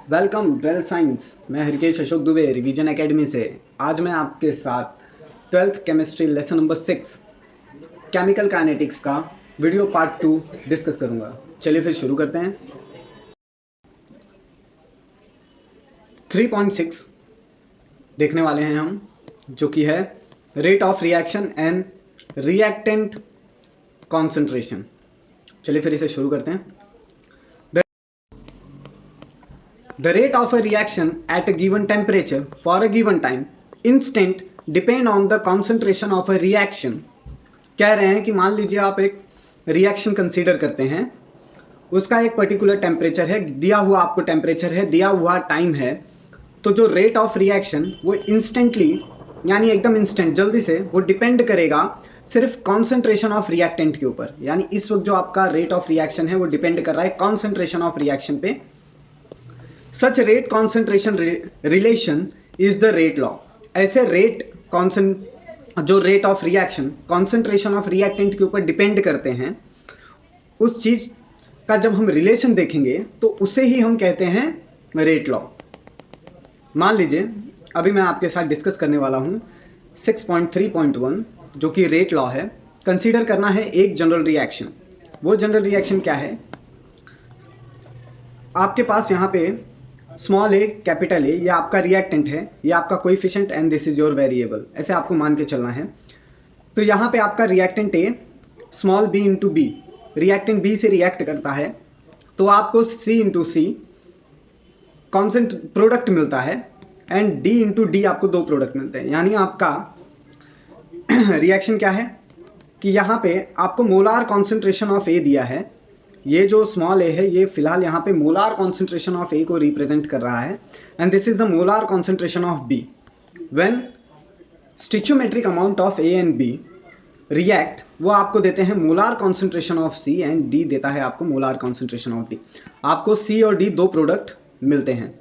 Welcome dwell science. मैं Harikesh Ashok Dubey revision academy से। आज मैं आपके साथ 12th chemistry lesson number 6 chemical kinetics का वीडियो पार्ट 2 डिस्कस करूंगा। चलिए फिर शुरू करते हैं। 3.6 देखने वाले हैं हम, जो कि है rate of reaction and reactant concentration. चलिए फिर इसे शुरू करते हैं। The rate of a reaction at a given temperature for a given time instant depend on the concentration of a reaction। कह रहे हैं कि मान लीजिए आप एक रिएक्शन कंसीडर करते हैं, उसका एक पर्टिकुलर टेम्परेचर है, दिया हुआ आपको टेम्परेचर है, दिया हुआ टाइम है, तो जो रेट ऑफ रिएक्शन वो इंस्टेंटली यानी एकदम इंस्टेंट जल्दी से वो डिपेंड करेगा सिर्फ कॉन्सेंट्रेशन ऑफ रिएक्टेंट के ऊपर। यानी इस वक्त जो आपका रेट ऑफ रिएक्शन है वो डिपेंड कर रहा है कॉन्सेंट्रेशन ऑफ रिएक्शन पे। Such rate concentration relation is the rate law। ऐसे रेट जो rate of reaction concentration of reactant के ऊपर डिपेंड करते हैं, उस चीज का जब हम रिलेशन देखेंगे तो उसे ही हम कहते हैं रेट लॉ। मान लीजिए अभी मैं आपके साथ डिस्कस करने वाला हूं 6.3.1 जो कि रेट लॉ है। कंसीडर करना है एक जनरल रिएक्शन। वो जनरल रिएक्शन क्या है? आपके पास यहाँ पे स्मॉल ए कैपिटल ए, ये आपका रिएक्टेंट है, ये आपका coefficient and this is your variable, ऐसे आपको मान के चलना है। तो यहाँ पे आपका reactant A small B into B, reactant B से रिएक्ट करता है तो आपको सी इंटू सी कॉन्सेंट प्रोडक्ट मिलता है एंड डी इंटू डी आपको दो प्रोडक्ट मिलते हैं। यानी आपका रिएक्शन क्या है कि यहाँ पे आपको मोलार कॉन्सेंट्रेशन ऑफ ए दिया है। ये जो स्मॉल ए है ये फिलहाल यहाँ पे मोलार कॉन्सेंट्रेशन ऑफ ए को रिप्रेजेंट कर रहा है and this is the molar concentration of B. When stoichiometric amount of A and B react, वो आपको देते हैं molar concentration of C and D देता है आपको मोलार कॉन्सेंट्रेशन ऑफ डी। आपको सी और डी दो प्रोडक्ट मिलते हैं।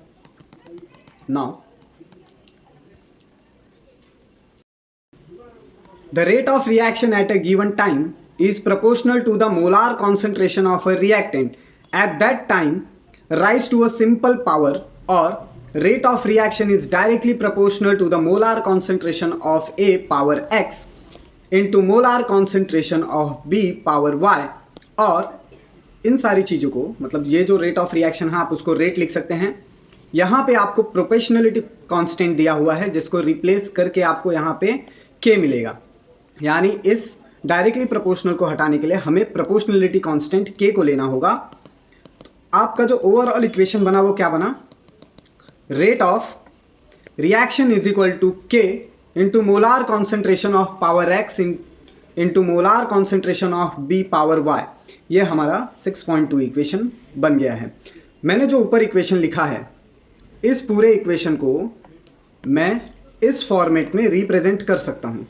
Now the rate of reaction at a given time is proportional to the molar concentration of a reactant at that time rise to a simple power, or rate of reaction is directly proportional to the molar concentration of A power x into molar concentration of B power y। और इन सारी चीज़ों को, मतलब ये जो rate of reaction है आप उसको रेट लिख सकते हैं। यहाँ पे आपको प्रोपोर्शनलिटी कांस्टेंट दिया हुआ है जिसको रिप्लेस करके आपको यहाँ पे K मिलेगा। यानी इस डायरेक्टली प्रोपोर्शनल को हटाने के लिए हमें प्रोपोर्शनलिटी कांस्टेंट K को लेना होगा। तो आपका जो ओवरऑल इक्वेशन बना वो क्या बना? Rate of reaction is equal to K into molar concentration of power x into molar concentration of B power y। ये हमारा 6.2 इक्वेशन बन गया है। मैंने जो ऊपर इक्वेशन लिखा है इस पूरे इक्वेशन को मैं इस फॉर्मेट में रिप्रेजेंट कर सकता हूँ।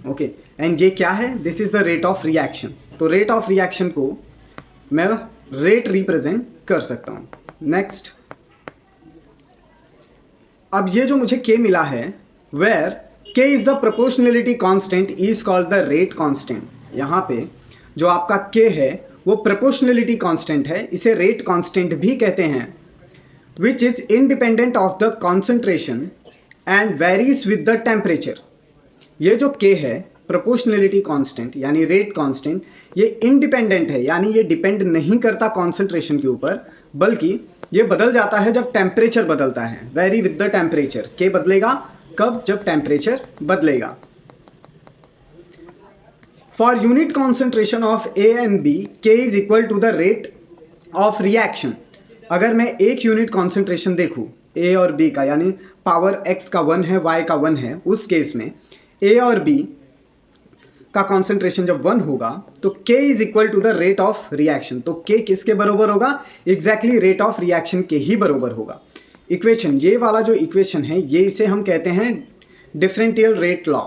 ओके, एंड ये क्या है? This is the rate of reaction. तो रेट ऑफ रिएक्शन को मैं रेट रिप्रेजेंट कर सकता हूं। नेक्स्ट, अब ये जो मुझे K मिला है, where K is the proportionality constant is called the rate constant. यहां पे जो आपका K है वो प्रोपोर्शनलिटी कांस्टेंट है, इसे रेट कांस्टेंट भी कहते हैं, which is independent of the concentration and varies with the temperature. ये जो K है प्रोपोर्शनलिटी कांस्टेंट यानी रेट कांस्टेंट, ये इंडिपेंडेंट है, यानी ये डिपेंड नहीं करता कॉन्सेंट्रेशन के ऊपर, बल्कि ये बदल जाता है जब टेम्परेचर बदलता है। Vary with the temperature. K बदलेगा कब? जब टेम्परेचर बदलेगा। For unit concentration of A and B K is equal to the rate of reaction. अगर मैं एक यूनिट कॉन्सेंट्रेशन देखूं A और B का, यानी पावर x का 1 है, y का 1 है, उस केस में A और B का कॉन्सेंट्रेशन जब 1 होगा तो K is equal to the rate of reaction. तो K किसके बराबर होगा? एग्जैक्टली रेट ऑफ रिएक्शन के ही बराबर होगा। इक्वेशन, ये वाला जो इक्वेशन है ये इसे हम कहते हैं डिफरेंशियल रेट लॉ।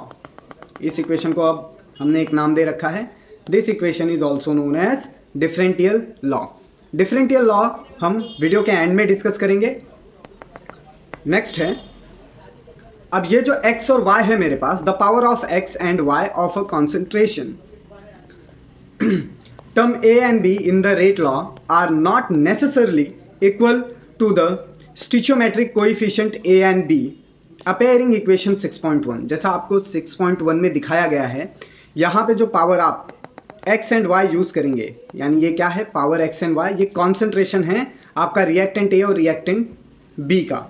इस इक्वेशन को अब हमने एक नाम दे रखा है, this equation is also known as differential law. Differential law हम वीडियो के एंड में डिस्कस करेंगे। नेक्स्ट है, अब ये जो x और y है मेरे पास, the power of x and y of a concentration, term A and B in the rate law are not necessarily equal to the stoichiometric coefficient a and b appearing equation 6.1, जैसा आपको 6.1 में दिखाया गया है। यहाँ पे जो पावर आप x एंड y यूज करेंगे, यानी ये क्या है, पावर x एंड y, ये कॉन्सेंट्रेशन है आपका रिएक्टेंट a और रिएक्टेंट b का।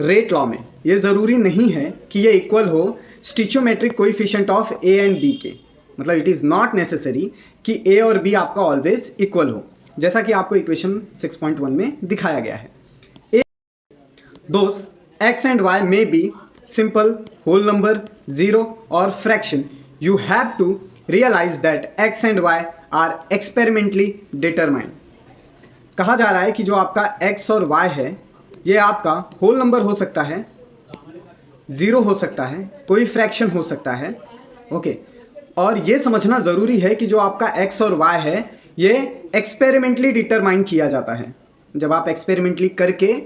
रेट लॉ में ये ज़रूरी नहीं है कि ये इक्वल हो stoichiometric coefficient of a and b के, मतलब इट इज़ नॉट नेसेसरी कि a और b आपका ऑलवेज इक्वल हो, जैसा कि आपको इक्वेशन 6.1 में दिखाया गया है। Those x and y may be simple, whole number, zero or fraction. You have to realize that x and y are experimentally determined. कहा जा रहा है कि जो आपका x और y है ये आपका होल नंबर हो सकता है, ज़ीरो हो सकता है, कोई फ्रैक्शन हो सकता है, ओके। और ये समझना ज़रूरी है कि जो आपका x और y है ये एक्सपेरिमेंटली डिटरमाइन किया जाता है। जब आप एक्सपेरिमेंटली करके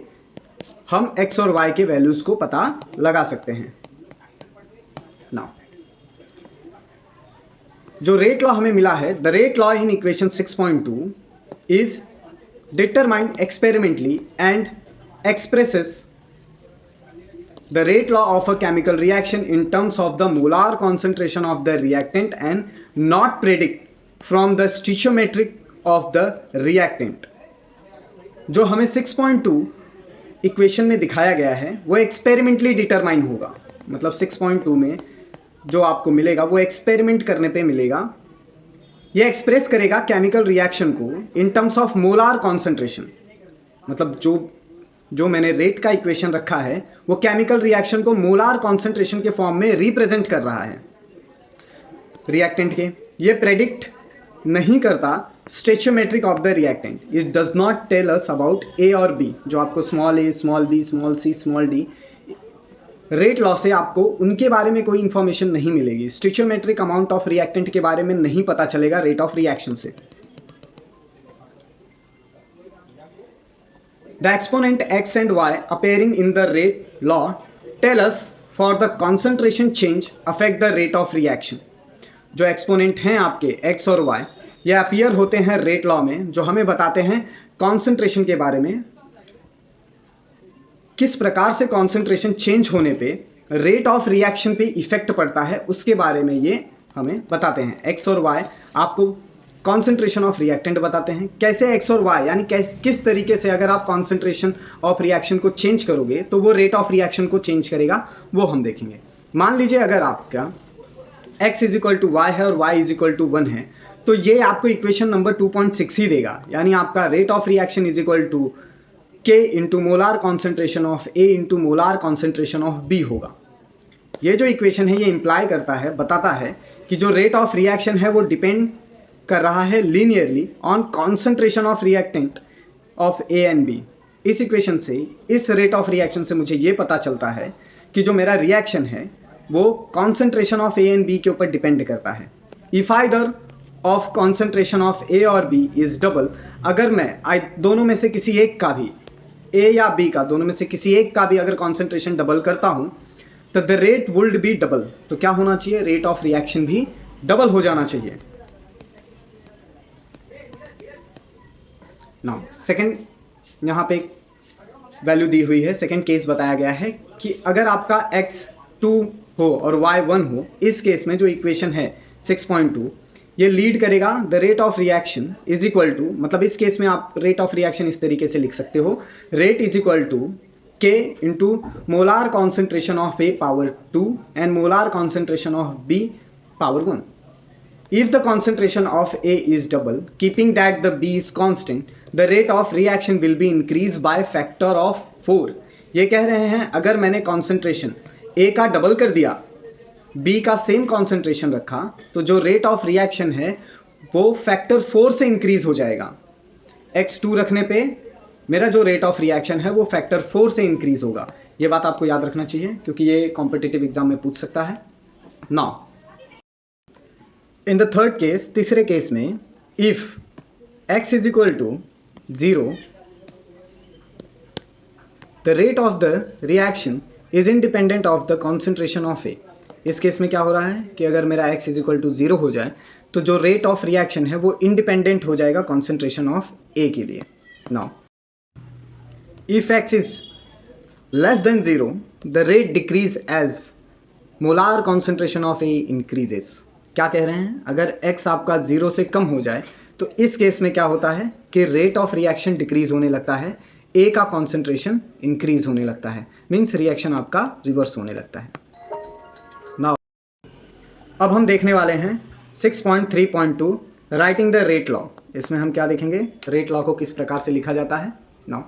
हम x और y के वैल्यूज को पता लगा सकते हैं। नाउ जो रेट लॉ हमें मिला है, the rate law in equation 6.2 is determined experimentally and expresses the rate law of a chemical reaction in terms of the molar concentration of the reactant and not predict from the stoichiometric of the reactant. जो हमें 6.2 equation में दिखाया गया है वो experimentally determine होगा, मतलब 6.2 में जो आपको मिलेगा वो एक्सपेरिमेंट करने पे मिलेगा। ये एक्सप्रेस करेगा केमिकल रिएक्शन को in terms of molar concentration, मतलब जो मैंने रेट का इक्वेशन रखा है वो केमिकल रिएक्शन को मोलार कॉन्सेंट्रेशन के फॉर्म में रिप्रेजेंट कर रहा है रिएक्टेंट के। ये प्रेडिक्ट नहीं करता stoichiometric of the reactant, it does not tell us about A और बी, जो आपको small A, small B, small C, small D, rate law से आपको उनके बारे में कोई इंफॉर्मेशन नहीं मिलेगी। स्टिचोमेट्रिक अमाउंट ऑफ रिएक्टेंट के बारे में नहीं पता चलेगा रेट ऑफ रिएक्शन से। The exponent x and y appearing in the rate law tell us for the concentration change affect the rate of reaction. जो एक्सपोनेंट हैं आपके x और y ये अपीयर होते हैं रेट लॉ में, जो हमें बताते हैं कॉन्सेंट्रेशन के बारे में, किस प्रकार से कॉन्सेंट्रेशन चेंज होने पे रेट ऑफ रिएक्शन पे इफेक्ट पड़ता है, उसके बारे में ये हमें बताते हैं। एक्स और वाई आपको कॉन्सेंट्रेशन ऑफ रिएक्टेंट बताते हैं, कैसे एक्स और वाई यानी किस तरीके से अगर आप कॉन्सेंट्रेशन ऑफ रिएक्शन को चेंज करोगे तो वो रेट ऑफ रिएक्शन को चेंज करेगा, वो हम देखेंगे। मान लीजिए अगर आपका x is equal to Y है और y इज इक्वल टू 1 है, तो ये आपको इक्वेशन नंबर 2.6 ही देगा, यानी आपका rate of reaction is equal to k into molar concentration of a into molar concentration of b होगा। ये जो इक्वेशन है ये इंप्लाई करता है, बताता है कि जो रेट ऑफ रिएक्शन है वो डिपेंड कर रहा है linearly on concentration of reactant of a and b। इस इक्वेशन से, इस रेट ऑफ रिएक्शन से मुझे ये पता चलता है कि जो मेरा रिएक्शन है वो concentration of a and b के ऊपर डिपेंड करता है। If either of concentration of a और b इज डबल, अगर मैं दोनों में से किसी एक का भी, a या b का, दोनों में से किसी एक का भी अगर कॉन्सेंट्रेशन डबल करता हूं तो the rate would be double. तो क्या होना चाहिए, रेट ऑफ रिएक्शन भी डबल हो जाना चाहिए। नाउ सेकंड, यहां पे वैल्यू दी हुई है, सेकंड केस बताया गया है कि अगर आपका x 2 हो और y 1 हो, इस केस में जो इक्वेशन है 6.2 ये लीड करेगा the rate of reaction is equal to, मतलब इस केस में आप रेट ऑफ रिएक्शन इस तरीके से लिख सकते हो, rate is equal to k into molar concentration of a power 2 and molar concentration of b power 1। If the concentration of A is double, keeping that the B is constant, the rate of reaction will be increased by factor of 4। ये कह रहे हैं अगर मैंने concentration A का double कर दिया, B का सेम कॉन्सेंट्रेशन रखा, तो जो रेट ऑफ रिएक्शन है वो फैक्टर 4 से इंक्रीज हो जाएगा। x2 रखने पे मेरा जो रेट ऑफ रिएक्शन है वो फैक्टर 4 से इंक्रीज होगा। ये बात आपको याद रखना चाहिए क्योंकि ये कॉम्पिटिटिव एग्जाम में पूछ सकता है। Now in the third case, तीसरे केस में, if x is equal to 0 the rate of the reaction is independent of the concentration of A. इस केस में क्या हो रहा है कि अगर मेरा x इज इक्वल टू 0 हो जाए तो जो रेट ऑफ रिएक्शन है वो इंडिपेंडेंट हो जाएगा कॉन्सेंट्रेशन ऑफ ए के लिए। Now if x is less than 0 the rate decrease as molar concentration of A increases। क्या कह रहे हैं, अगर x आपका 0 से कम हो जाए तो इस केस में क्या होता है कि रेट ऑफ रिएक्शन डिक्रीज होने लगता है, A का कॉन्सेंट्रेशन इंक्रीज होने लगता है, मीन्स रिएक्शन आपका रिवर्स होने लगता है। नाउ अब हम देखने वाले हैं 6.3.2 राइटिंग द रेट लॉ। इसमें हम क्या देखेंगे, रेट लॉ को किस प्रकार से लिखा जाता है। Now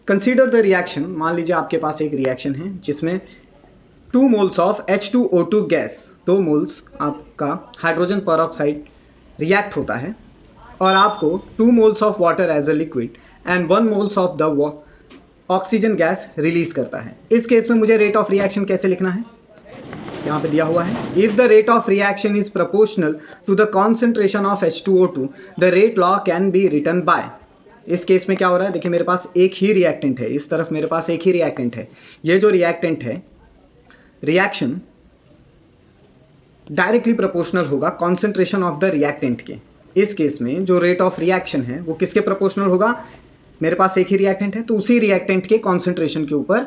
consider the reaction. मान लीजिए आपके पास एक रिएक्शन है जिसमें 2 moles of H2O2 gas, 2 moles आपका हाइड्रोजन पेरोक्साइड रिएक्ट होता है और आपको 2 moles of water as a liquid and 1 moles of the oxygen gas release करता है। इस केस में मुझे रेट ऑफ रिएक्शन कैसे लिखना है, यहाँ पे दिया हुआ है, if the rate of reaction is proportional to the concentration of H2O2 the rate law can be written by. इस केस में क्या हो रहा है, देखिए मेरे पास एक ही रिएक्टेंट है, इस तरफ मेरे पास एक ही रिएक्टेंट है। ये जो रिएक्टेंट है, रिएक्शन डायरेक्टली प्रोपोर्शनल होगा कॉन्सेंट्रेशन ऑफ द रिएक्टेंट के। इस केस में जो रेट ऑफ रिएक्शन है वो किसके प्रोपोर्शनल होगा, मेरे पास एक ही रिएक्टेंट है तो उसी रिएक्टेंट के कॉन्सेंट्रेशन के ऊपर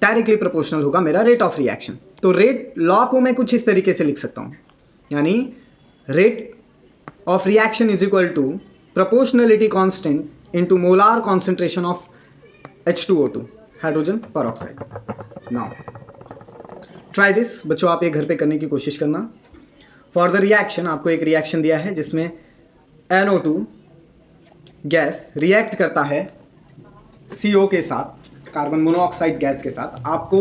डायरेक्टली प्रोपोर्शनल होगा मेरा रेट ऑफ रिएक्शन। तो रेट लॉ को मैं कुछ इस तरीके से लिख सकता हूं, यानी rate of reaction is equal to proportionality constant into molar concentration of H2O2 hydrogen peroxide. Now try this, बच्चों आप ये घर पे करने की कोशिश करना। फॉर द रिएक्शन आपको एक रिएक्शन दिया है जिसमें NO2 गैस रिएक्ट करता है CO के साथ, कार्बन मोनोऑक्साइड गैस के साथ, आपको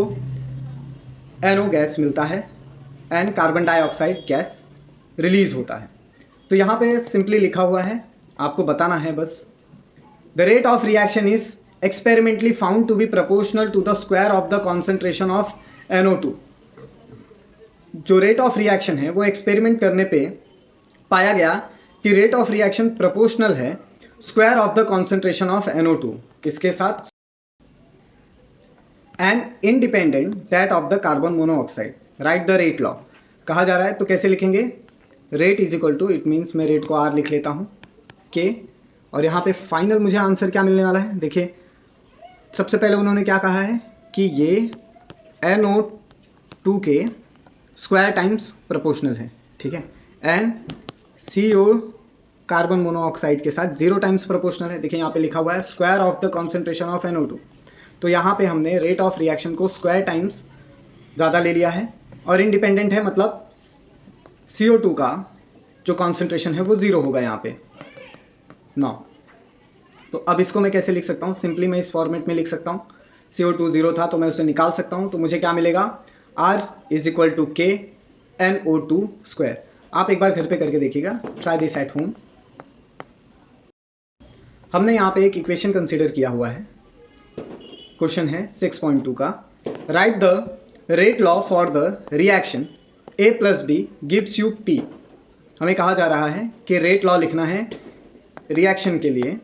NO गैस मिलता है and carbon dioxide gas release होता है। तो यहाँ पे सिंपली लिखा हुआ है, आपको बताना है बस, the rate of reaction is experimentally found to be proportional to the square of the concentration of NO2। जो रेट ऑफ रिएक्शन है वो एक्सपेरिमेंट करने पे पाया गया कि रेट ऑफ रिएक्शन प्रोपोर्शनल है square of the concentration of NO2 किसके साथ, and independent that of the carbon monoxide. Write the rate law कहा जा रहा है, तो कैसे लिखेंगे, rate is equal to, it means मैं रेट को R लिख लेता हूं K, और यहाँ पे फाइनल मुझे आंसर क्या मिलने वाला है। देखिए सबसे पहले उन्होंने क्या कहा है कि ये NO2 के स्क्वायर टाइम्स प्रोपोर्शनल है, ठीक है, एंड CO कार्बन मोनोऑक्साइड के साथ 0 टाइम्स प्रोपोर्शनल है। देखिए यहाँ पे लिखा हुआ है square of the concentration of NO2, तो यहाँ पे हमने रेट ऑफ रिएक्शन को स्क्वायर टाइम्स ज़्यादा ले लिया है और इंडिपेंडेंट है, मतलब CO2 का जो कॉन्सेंट्रेशन है वो 0 होगा यहाँ पे। नाउ तो अब इसको मैं कैसे लिख सकता हूँ, सिंपली मैं इस फॉर्मेट में लिख सकता हूँ, CO2 0 था तो मैं उसे निकाल सकता हूँ, तो मुझे क्या मिलेगा, R is equal to K NO2 square. आप एक बार घर पे करके देखिएगा, ट्राई दिस एट होम। हमने यहाँ पे एक इक्वेशन कंसीडर किया हुआ है, क्वेश्चन है 6.2 का, write the rate law for the reaction A plus B gives you P। हमें कहा जा रहा है कि रेट लॉ लिखना है रिएक्शन के लिए।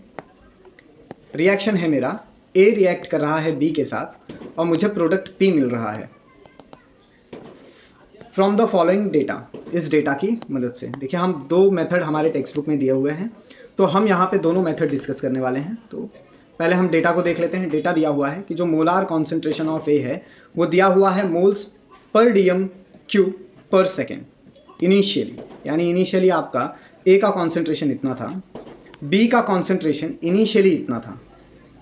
रिएक्शन है मेरा, A रिएक्ट कर रहा है B के साथ और मुझे प्रोडक्ट P मिल रहा है फ्रॉम द फॉलोइंग डेटा। इस डेटा की मदद से, देखिए हम 2 मेथड हमारे टेक्स्ट बुक में दिए हुए हैं, तो हम यहाँ पे दोनों मेथड डिस्कस करने वाले हैं। तो पहले हम डेटा को देख लेते हैं। डेटा दिया हुआ है कि जो मोलार कॉन्सेंट्रेशन ऑफ A है वो दिया हुआ है मोल्स पर dm क्यूब पर सेकेंड इनिशियली, यानी इनिशियली आपका A का कॉन्सेंट्रेशन इतना था, B का कॉन्सेंट्रेशन इनिशियली इतना था,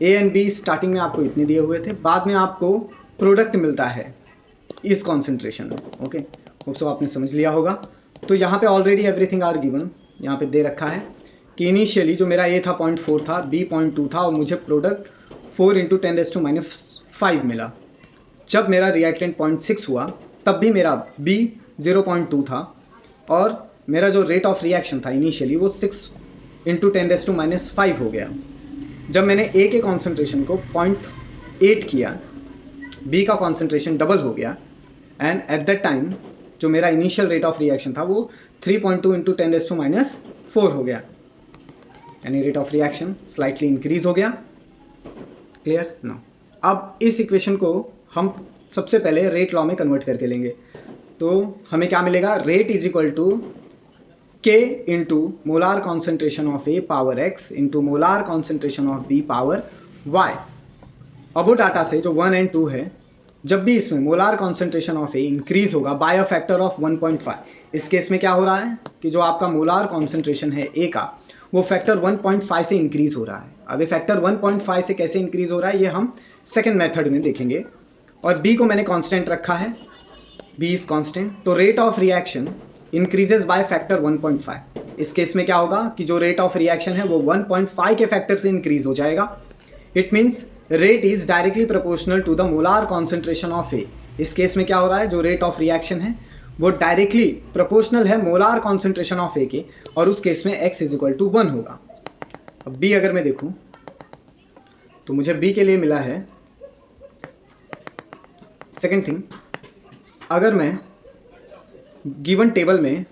A एंड B स्टार्टिंग में आपको इतने दिए हुए थे, बाद में आपको प्रोडक्ट मिलता है इस कॉन्सेंट्रेशन में। ओके, होप सो आपने समझ लिया होगा। तो यहाँ पे ऑलरेडी एवरीथिंग आर गिवन, यहाँ पे दे रखा है कि इनिशियली जो मेरा A था 0.4 था, B 0.2 था और मुझे प्रोडक्ट 4 × 10⁻⁵ मिला। जब मेरा रिएक्टेंट 0.6 हुआ तब भी मेरा B 0.2 था और मेरा जो रेट ऑफ रिएक्शन था इनिशियली वो 6 × 10⁻⁵ हो गया। जब मैंने A के कॉन्सेंट्रेशन को 0.8 किया, B का कॉन्सेंट्रेशन डबल हो गया एंड एट दैट टाइम जो मेरा इनिशियल रेट ऑफ रिएक्शन था वो 3.2 × 10⁻⁴ हो गया, यानी rate of reaction slightly increase हो गया। क्लियर ना। अब इस इक्वेशन को हम सबसे पहले रेट लॉ में कन्वर्ट करके लेंगे, तो हमें क्या मिलेगा, rate is equal to K into molar concentration of A power X into molar concentration of B power Y। Above data से जो 1 एंड 2 है, जब भी इसमें molar concentration of A increase होगा बाय अ फैक्टर ऑफ 1.5, इस case में क्या हो रहा है कि जो आपका मोलार कॉन्सेंट्रेशन है ए का, वो फैक्टर 1.5 से इंक्रीज हो रहा है। अब ये फैक्टर 1.5 से कैसे इंक्रीज हो रहा है ये हम सेकेंड मेथड में देखेंगे। और बी को मैंने कांस्टेंट रखा है, बी इज कांस्टेंट, तो rate of reaction increases by factor 1.5। इस केस में क्या होगा कि जो रेट ऑफ रिएक्शन है वो 1.5 के फैक्टर से इंक्रीज हो जाएगा। It means rate is directly proportional to the molar concentration of A. इस केस में क्या हो रहा है, जो रेट ऑफ रिएक्शन है वो डायरेक्टली प्रोपोर्शनल है मोलार कॉन्सेंट्रेशन ऑफ ए के, और उस केस में x इज इक्वल टू 1 होगा। अब बी अगर मैं देखूं तो मुझे बी के लिए मिला है सेकेंड थिंग, अगर मैं गिवन टेबल में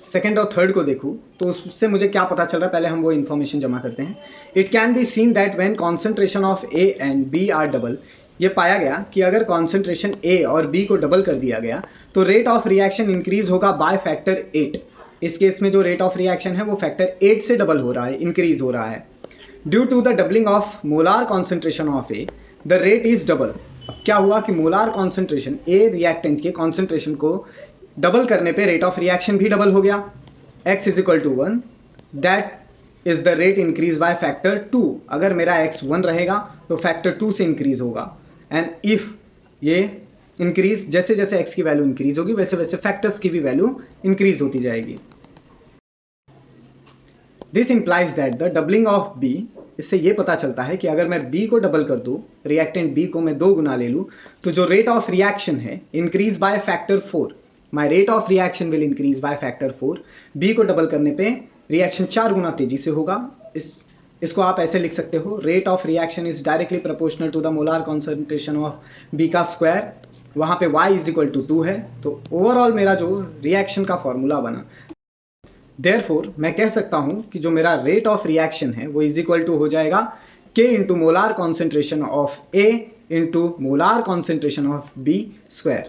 सेकेंड और थर्ड को देखूं तो उससे मुझे क्या पता चल रहा है, पहले हम वो इन्फॉर्मेशन जमा करते हैं। It can be seen that when concentration of A and B are double, ये पाया गया कि अगर कॉन्सेंट्रेशन ए और बी को डबल कर दिया गया तो रेट ऑफ रिएक्शन इंक्रीज होगा बाय फैक्टर 8। इस केस में जो रेट ऑफ रिएक्शन है वो फैक्टर 8 से डबल हो रहा है, इंक्रीज हो रहा है। Due to the doubling of molar concentration of A the rate is double. अब क्या हुआ कि मोलार कॉन्सेंट्रेशन ए रिएक्टेंट के कॉन्सेंट्रेशन को डबल करने पे रेट ऑफ रिएक्शन भी डबल हो गया। x is equal to 1, that is the rate increase by factor 2। अगर मेरा x 1 रहेगा तो फैक्टर 2 से इंक्रीज होगा। एंड इफ ये इंक्रीज, जैसे जैसे x की वैल्यू इंक्रीज होगी वैसे वैसे फैक्टर्स की भी वैल्यू इंक्रीज होती जाएगी। This implies that the doubling of b, इससे ये पता चलता है कि अगर मैं b को डबल कर दूं, रिएक्टेंट b को मैं 2 गुना ले लूं, तो जो रेट ऑफ रिएक्शन है increase by factor 4। My rate of reaction will increase by factor 4। B को डबल करने पे रिएक्शन 4 गुना तेजी से होगा। इसको आप ऐसे लिख सकते हो, rate of reaction is directly proportional to the molar concentration of B का स्क्वायर। वहां पे y इज इक्वल टू 2 है, तो ओवरऑल मेरा जो रिएक्शन का फॉर्मूला बना, देयरफॉर मैं कह सकता हूं कि जो मेरा रेट ऑफ रिएक्शन है वो इज इक्वल टू हो जाएगा k into molar concentration of a into molar concentration of b square.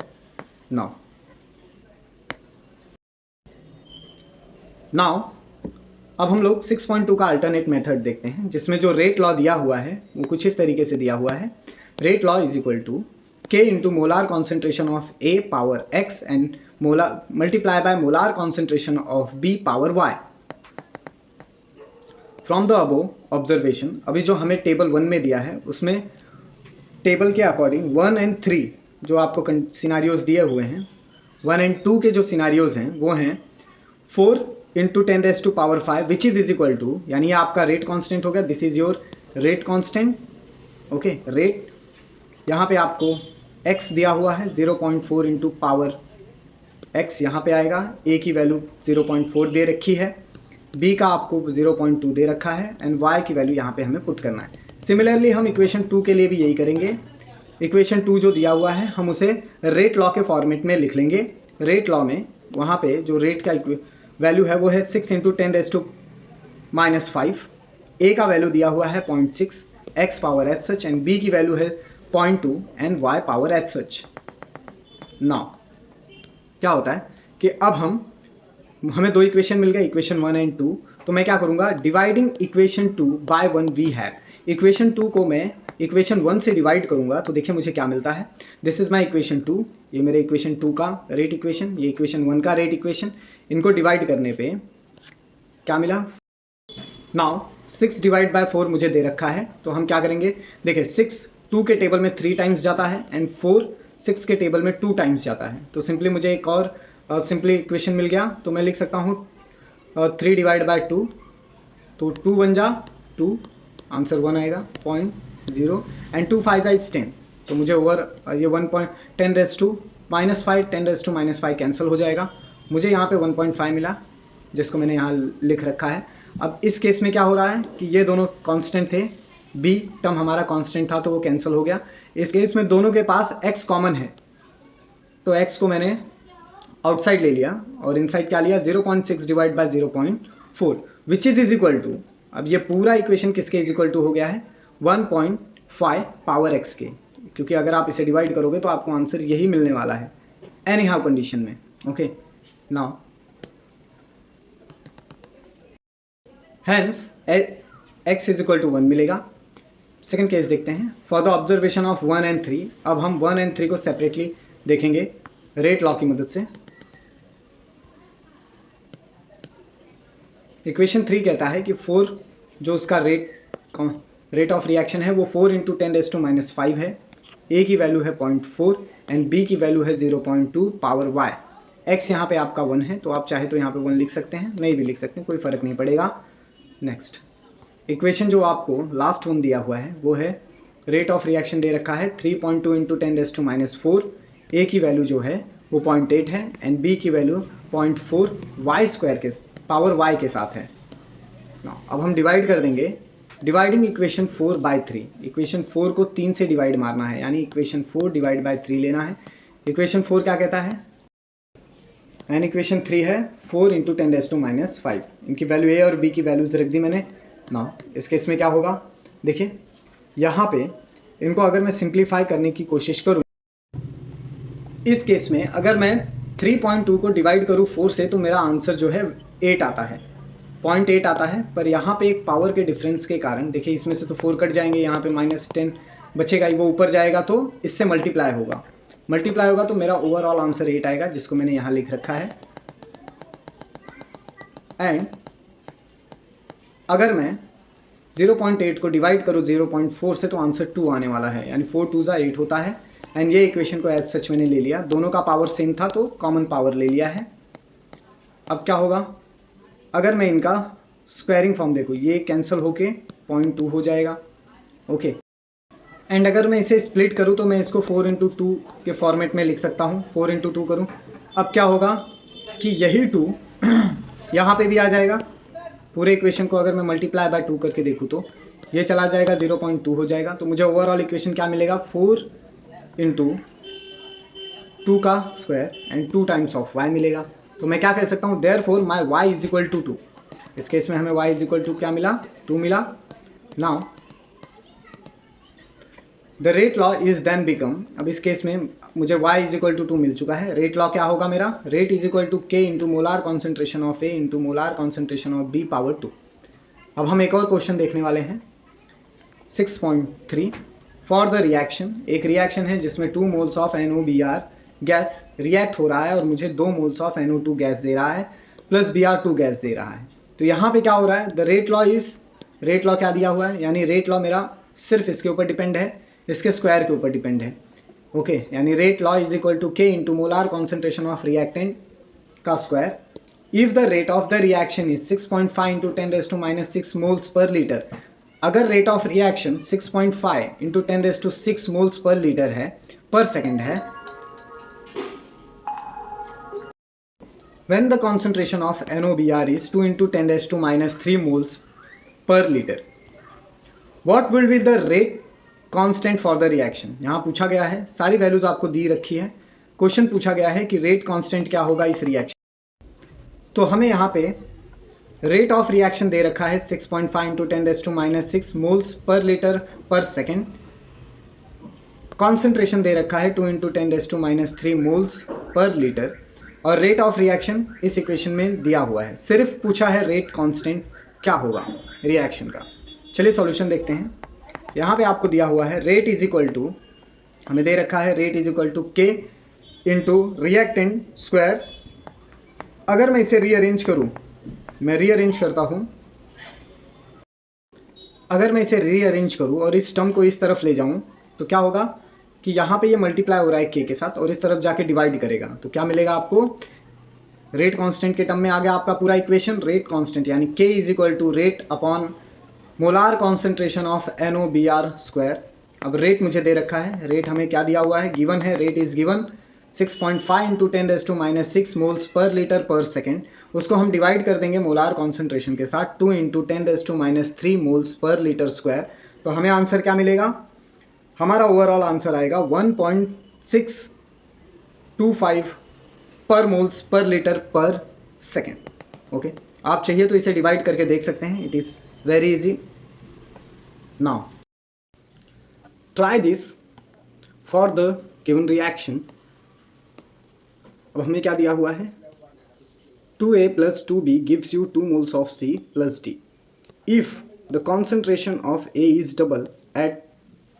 Now अब हम लोग 6.2 का अल्टरनेट मेथड देखते हैं, जिसमें जो रेट लॉ दिया हुआ है वो कुछ इस तरीके से दिया हुआ है। Rate law is equal to k into molar concentration of a power x and molar multiply by molar concentration of b power y। From the above observation, अभी जो हमें टेबल 1 में दिया है उसमें टेबल के अकॉर्डिंग 1 एंड 3 जो आपको सिनारियोज दिए हुए हैं, 1 एंड 2 के जो सिनारियोज हैं वो हैं 4 into 10 raise to power 5 which is equal to, यानी आपका रेट कांस्टेंट हो गया, this is your rate constant. Okay, rate यहाँ पे आपको x दिया हुआ है 0.4 इंटू पावर x यहाँ पे आएगा, a की वैल्यू 0.4 दे रखी है, b का आपको 0.2 दे रखा है एंड y की वैल्यू यहाँ पे हमें पुट करना है। सिमिलरली हम इक्वेशन 2 के लिए भी यही करेंगे। इक्वेशन 2 जो दिया हुआ है हम उसे रेट लॉ के फॉर्मेट में लिख लेंगे। रेट लॉ में वहाँ पे जो रेट का वैल्यू है वो है 6 into 10 raise to minus 5, a का वैल्यू दिया हुआ है 0.6, x पावर एच सच एंड b की वैल्यू है 0.2 and y power as such. Now क्या होता है कि अब हमें 2 इक्वेशन मिल गए, इक्वेशन 1 एंड 2, तो मैं क्या करूंगा, dividing equation 2 by 1 we have. Equation 2 को मैं इक्वेशन 1 से डिवाइड करूंगा तो देखिए मुझे क्या मिलता है। दिस इज माय इक्वेशन 2, ये मेरे इक्वेशन 2 का रेट इक्वेशन, ये इक्वेशन 1 का रेट इक्वेशन। इनको डिवाइड करने पे क्या मिला, नाउ 6 डिवाइड बाय 4 मुझे दे रखा है, तो हम क्या करेंगे, देखिए 6 2 के टेबल में 3 टाइम्स जाता है एंड 4 6 के टेबल में 2 टाइम्स जाता है। तो सिंपली मुझे एक और सिंपली इक्वेशन मिल गया, तो मैं लिख सकता हूँ 3 डिवाइड बाय 2, तो 2 बन जा 2, आंसर 1 आएगा 0.0 एंड 2 5 इज 10, तो मुझे ओवर ये 1.10 raise to minus 5 10 raise to minus 5 cancel हो जाएगा। मुझे यहाँ पे 1.5 मिला जिसको मैंने यहाँ लिख रखा है। अब इस केस में क्या हो रहा है कि ये दोनों कांस्टेंट थे, b टर्म हमारा कांस्टेंट था तो वो कैंसिल हो गया। इस केस में दोनों के पास x कॉमन है, तो x को मैंने आउटसाइड ले लिया और इनसाइड क्या लिया, 0.6 divide by 0.4 which is equal to, अब ये पूरा इक्वेशन किसके इज इक्वल टू हो गया है, 1.5 पावर x के, क्योंकि अगर आप इसे डिवाइड करोगे तो आपको आंसर यही मिलने वाला है एनी हाउ कंडीशन में। Okay, now hence x is equal to 1 मिलेगा। सेकंड केस देखते हैं। For the observation of 1 and 3, अब हम 1 एंड 3 को सेपरेटली देखेंगे रेट लॉ की मदद से। इक्वेशन 3 कहता है कि 4 जो उसका रेट ऑफ रिएक्शन है वो 4 इंटू 10⁻⁵ है, ए की वैल्यू है 0.4 एंड बी की वैल्यू है 0.2 पावर वाई। एक्स यहाँ पे आपका 1 है, तो आप चाहे तो यहाँ पे 1 लिख सकते हैं, नहीं भी लिख सकते हैं, कोई फर्क नहीं पड़ेगा। नेक्स्ट इक्वेशन जो आपको लास्ट वन दिया हुआ है वो है रेट ऑफ रिएक्शन दे रखा है 3.2 इंटू 10⁻⁴, ए की वैल्यू जो है वो 0.8 है एंड बी की वैल्यू 0.4 वाई स्क्वायर के पावर वाई के साथ है। अब हम डिवाइड कर देंगे, डिवाइडिंग इक्वेशन 4 बाई 3, इक्वेशन 4 को 3 से डिवाइड मारना है, यानी इक्वेशन 4 डिवाइड बाई 3 लेना है। इक्वेशन 4 क्या कहता है, एंड इक्वेशन 3 है 4 इंटू 10⁻⁵। इनकी वैल्यू ए और बी की वैल्यूज रख दी मैंने। ना इस केस में क्या होगा, देखिए यहाँ पे इनको अगर मैं सिंप्लीफाई करने की कोशिश करूँ, इस केस में अगर मैं 3.2 को डिवाइड करूँ 4 से तो मेरा आंसर जो है 8 आता है, 0.8 आता है। पर यहाँ पे एक पावर के डिफरेंस के कारण देखिए इसमें से तो 4 कट जाएंगे, यहाँ पे -10 बचेगा, वो ऊपर जाएगा तो इससे मल्टीप्लाई होगा तो मेरा ओवरऑल आंसर 8 आएगा, जिसको मैंने यहाँ लिख रखा है। एंड अगर मैं 0.8 को डिवाइड करूँ 0.4 से तो आंसर 2 आने वाला है, यानी 4 2 8 होता है। एंड ये इक्वेशन को एज सच मैंने ले लिया, दोनों का पावर सेम था तो कॉमन पावर ले लिया है। अब क्या होगा, अगर मैं इनका स्क्वायरिंग फॉर्म देखूँ, ये कैंसिल होके 0.2 हो जाएगा। ओके, एंड अगर मैं इसे स्प्लिट करूँ तो मैं इसको 4 इंटू 2 के फॉर्मेट में लिख सकता हूँ, 4 इंटू 2 करूँ। अब क्या होगा कि यही 2 यहाँ पे भी आ जाएगा, पूरे इक्वेशन को अगर मैं मल्टीप्लाई बाय 2 करके देखूँ तो ये चला जाएगा, 0.2 हो जाएगा। तो मुझे ओवरऑल इक्वेशन क्या मिलेगा, 4 इंटू 2 का square and 2 times of y मिलेगा। तो मैं क्या कह सकता हूँ, therefore my y is equal to 2। इस केस में हमें y इज इक्वल टू क्या मिला, 2 मिला। Now the rate law is then become, अब इस केस में मुझे y इज इक्वल टू 2 मिल चुका है। रेट लॉ क्या होगा मेरा, rate is equal to k into molar concentration of A into molar concentration of B power 2। अब हम एक और क्वेश्चन देखने वाले हैं 6.3। फॉर द रिएक्शन, एक रिएक्शन है जिसमें 2 moles of NOBr gas react हो रहा है और मुझे 2 मोल्स ऑफ NO2 गैस दे रहा है प्लस Br2 गैस दे रहा है। तो यहाँ पे क्या हो रहा है, the rate law is, rate law क्या दिया हुआ है, यानी रेट लॉ मेरा सिर्फ इसके ऊपर डिपेंड है, इसके स्क्वायर के ऊपर डिपेंड है। ओके, यानी rate law is equal to k into molar concentration of reactant का square. If the rate of the reaction is 6.5 into 10⁻⁶ moles per litre, अगर rate of reaction 6.5 into 10⁻⁶ moles per litre है, per second है, when the concentration of NOBr is 2 into 10⁻³ moles per liter, what will be the rate constant for the reaction। यहाँ पूछा गया है, सारी values आपको दी रखी है, क्वेश्चन पूछा गया है कि रेट कांस्टेंट क्या होगा इस रिएक्शन। तो हमें यहाँ पे रेट ऑफ रिएक्शन दे रखा है 6.5 इंटू 10⁻⁶ मोल्स पर लीटर पर सेकेंड, कॉन्सेंट्रेशन दे रखा है 2 इंटू 10⁻³ मोल्स पर लीटर, और रेट ऑफ रिएक्शन इस इक्वेशन में दिया हुआ है। सिर्फ पूछा है रेट कांस्टेंट क्या होगा रिएक्शन का। चलिए सॉल्यूशन देखते हैं। यहाँ पे आपको दिया हुआ है रेट इज इक्वल टू, हमें दे रखा है rate is equal to k into reactant square. अगर मैं इसे रीअरेंज करूँ, मैं रीअरेंज करता हूँ, अगर मैं इसे रीअरेंज करूँ और इस टर्म को इस तरफ ले जाऊँ तो क्या होगा कि यहाँ पे ये मल्टीप्लाई हो रहा है k के साथ और इस तरफ जाके डिवाइड करेगा, तो क्या मिलेगा आपको, रेट कांस्टेंट के टर्म में आ गया आपका पूरा इक्वेशन। रेट कांस्टेंट यानी k is equal to rate upon molar concentration of NOBr square. अब रेट मुझे दे रखा है, रेट हमें क्या दिया हुआ है, गिवन है, rate is given 6.5 into 10⁻⁶ moles per litre पर सेकेंड, उसको हम डिवाइड कर देंगे मोलार कॉन्सेंट्रेशन के साथ 2 into 10⁻³ moles per litre square. तो हमें आंसर क्या मिलेगा, हमारा ओवरऑल आंसर आएगा 1.625 पर मोल्स पर लीटर पर सेकेंड। ओके, आप चाहिए तो इसे डिवाइड करके देख सकते हैं, it is very easy. Now try this for the given reaction. अब हमें क्या दिया हुआ है, 2a plus 2b gives you 2 moles of C plus D. If the concentration of A is double at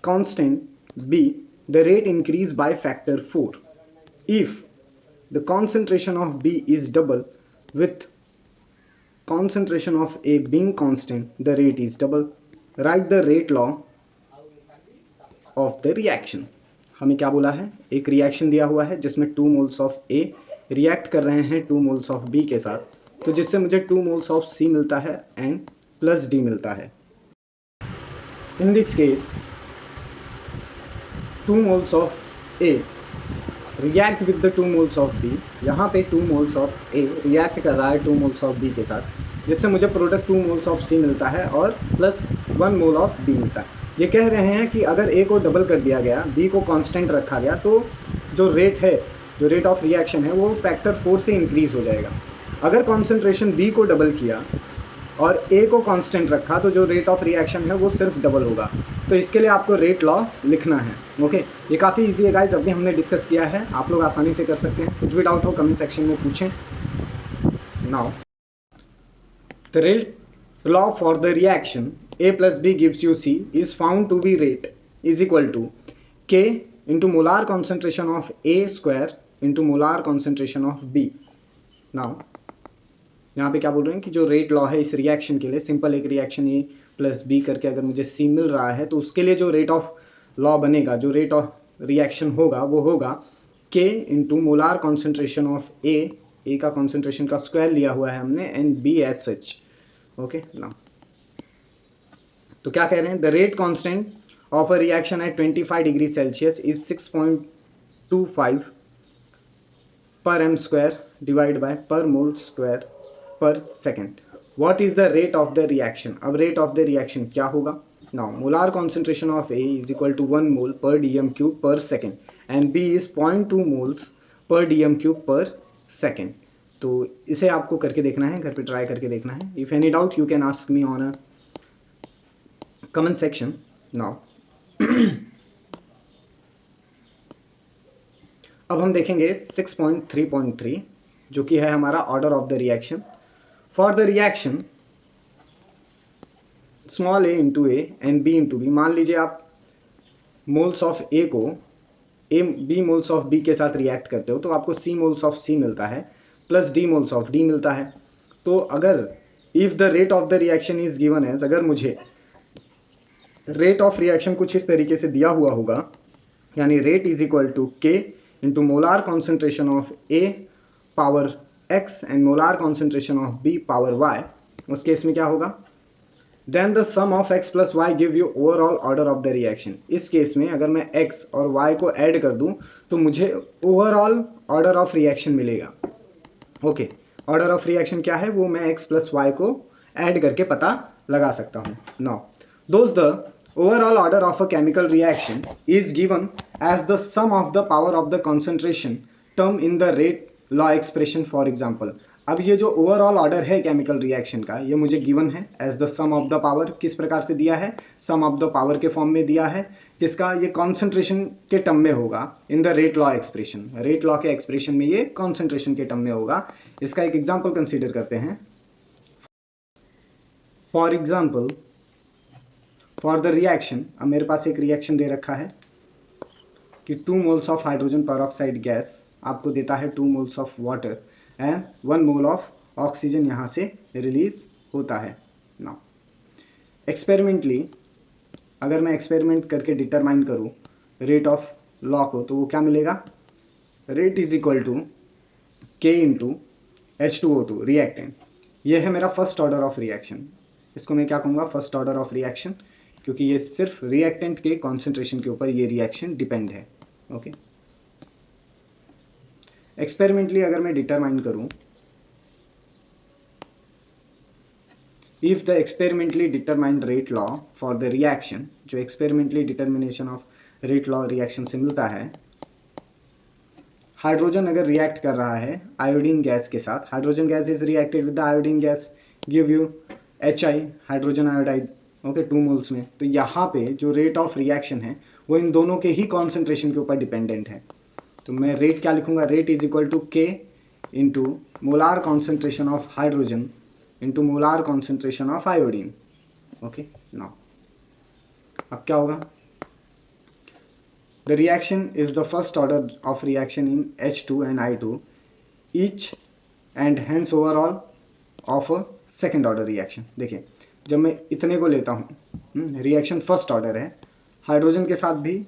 constant B, the rate increase by factor 4. If the concentration of B is double with concentration of A being constant, the rate is double. Write the rate law of the reaction. हमें क्या बोला है, एक reaction दिया हुआ है जिसमें 2 moles of A react कर रहे हैं 2 मोल्स ऑफ B के साथ, तो जिससे मुझे 2 मोल्स ऑफ C मिलता है एंड प्लस D मिलता है. In this case 2 moles of A react with the 2 moles of B. यहाँ पे 2 moles of A react कर रहा है 2 moles of B के साथ, जिससे मुझे प्रोडक्ट 2 moles of C मिलता है और प्लस 1 मोल ऑफ D मिलता है. ये कह रहे हैं कि अगर A को डबल कर दिया गया, B को कांस्टेंट रखा गया, तो जो रेट है, जो रेट ऑफ रिएक्शन है, वो फैक्टर 4 से इंक्रीज हो जाएगा. अगर कॉन्सेंट्रेशन B को डबल किया और A को कांस्टेंट रखा, तो जो रेट ऑफ रिएक्शन है वो सिर्फ डबल होगा. तो इसके लिए आपको रेट लॉ लिखना है. ओके, ये काफ़ी इजी है गाइस, अभी हमने डिस्कस किया है, आप लोग आसानी से कर सकते हैं. कुछ भी डाउट हो कमेंट सेक्शन में पूछें. Now the rate law for the reaction A plus B gives you C is found to be rate is equal to K into molar concentration of A square into molar concentration of B. Now यहाँ पे क्या बोल रहे हैं कि जो rate law है इस रिएक्शन के लिए, सिंपल एक रिएक्शन A प्लस B करके अगर मुझे C मिल रहा है, तो उसके लिए जो रेट ऑफ लॉ बनेगा, जो रेट ऑफ रिएक्शन होगा, वो होगा K into molar concentration of A का कॉन्सेंट्रेशन का स्क्वायर लिया हुआ है हमने, and B as such. Okay, now तो क्या कह रहे हैं, the rate constant of a reaction at 25 degree Celsius is 6.25 per M square divide by per mole square per second. What is the rate of the reaction. अब rate of the reaction क्या होगा. Now molar concentration of A is equal to 1 मोल पर dm cube पर second and B is 0.2 moles per dm cube पर second. तो इसे आपको करके देखना है, घर पे ट्राई करके देखना है. If any doubt you can ask me on a comment section. Now अब हम देखेंगे 6.3.3 जो कि है हमारा order of the reaction. For the reaction small a into A and b into B. मान लीजिए आप मोल्स ऑफ A को B मोल्स ऑफ B के साथ रिएक्ट करते हो, तो आपको C मोल्स ऑफ C मिलता है plus D moles of D मिलता है. तो अगर if the rate of the reaction is given as, अगर मुझे रेट ऑफ रिएक्शन कुछ इस तरीके से दिया हुआ होगा, यानी rate is equal to K into molar concentration of A power X and molar concentration of B power Y. उस केस में क्या होगा, then the sum of X plus Y give you overall order of the reaction. इस case में अगर मैं X और Y को ऐड कर दूं, तो मुझे ओवरऑल ऑर्डर ऑफ रिएक्शन मिलेगा. ओके, ऑर्डर ऑफ रिएक्शन क्या है, वो मैं X प्लस Y को ऐड करके पता लगा सकता हूँ. नाउ दोस्त, the overall order of a chemical reaction is given as the sum of the power of the concentration term in the rate law expression. For example, अब ये जो ओवरऑल ऑर्डर है केमिकल रिएक्शन का, ये मुझे given है as the sum of the power. किस प्रकार से दिया है, सम ऑफ द पावर के फॉर्म में दिया है. किसका, ये कॉन्सेंट्रेशन के टर्म में होगा इन the rate law expression. Rate law के एक्सप्रेशन में ये कॉन्सेंट्रेशन के टर्म में होगा. इसका एक एग्जाम्पल कंसिडर करते हैं. For example for the reaction, अब मेरे पास एक रिएक्शन दे रखा है कि 2 moles of hydrogen peroxide gas आपको देता है 2 moles of water and 1 mole of oxygen यहाँ से रिलीज होता है. नाउ एक्सपेरिमेंटली अगर मैं एक्सपेरिमेंट करके डिटरमाइन करूँ रेट ऑफ लॉ को, तो वो क्या मिलेगा, rate is equal to K into H2O2 reactant. ये है मेरा फर्स्ट ऑर्डर ऑफ रिएक्शन. इसको मैं क्या कहूँगा, फर्स्ट ऑर्डर ऑफ रिएक्शन, क्योंकि ये सिर्फ रिएक्टेंट के कॉन्सेंट्रेशन के ऊपर ये रिएक्शन डिपेंड है. ओके, एक्सपेरिमेंटली अगर मैं डिटरमाइन करूं, if the experimentally determined rate law for the reaction, जो experimentally determination of rate law reaction से मिलता है, हाइड्रोजन अगर रिएक्ट कर रहा है आयोडीन गैस के साथ, hydrogen gas is reacted with the iodine gas, give you HI hydrogen iodide. Okay, 2 moles में. तो यहाँ पे जो रेट ऑफ रिएक्शन है वो इन दोनों के ही कॉन्सेंट्रेशन के ऊपर डिपेंडेंट है. तो मैं रेट क्या लिखूंगा, rate is equal to K into molar concentration of hydrogen into molar concentration of iodine. Okay, now अब क्या होगा, the reaction is the first order of reaction in H2 and I2 each and hence overall of a second order reaction. देखिए जब मैं इतने को लेता हूँ, रिएक्शन फर्स्ट ऑर्डर है, हाइड्रोजन के साथ भी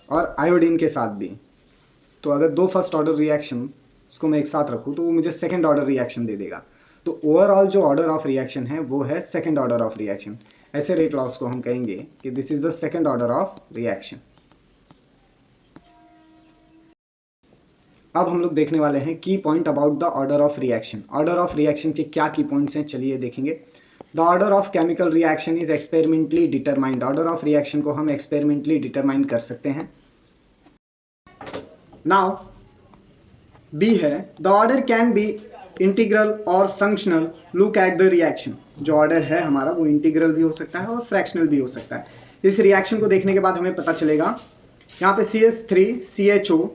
और आयोडीन के साथ भी, तो अगर दो फर्स्ट ऑर्डर रिएक्शन इसको मैं एक साथ रखूँ तो वो मुझे सेकेंड ऑर्डर रिएक्शन दे देगा। तो ओवरऑल जो ऑर्डर ऑफ रिएक्शन है वो है सेकेंड ऑर्डर ऑफ रिएक्शन। ऐसे रेट लॉस को हम कहेंगे कि this is the second order of reaction. अब हम लोग देखने वाले हैं की point about the order of reaction. Order of reaction के क्या की पॉइंट्स हैं, चलिए देखेंगे। The order of chemical reaction is experimentally determined. Order of reaction को हम एक्सपेरिमेंटली डिटरमाइन कर सकते हैं। नाउ बी है, the order can be integral और fractional. Look at the reaction. जो ऑर्डर है हमारा वो इंटीग्रल भी हो सकता है और फ्रैक्शनल भी हो सकता है। इस रिएक्शन को देखने के बाद हमें पता चलेगा, यहाँ पे CH3CHO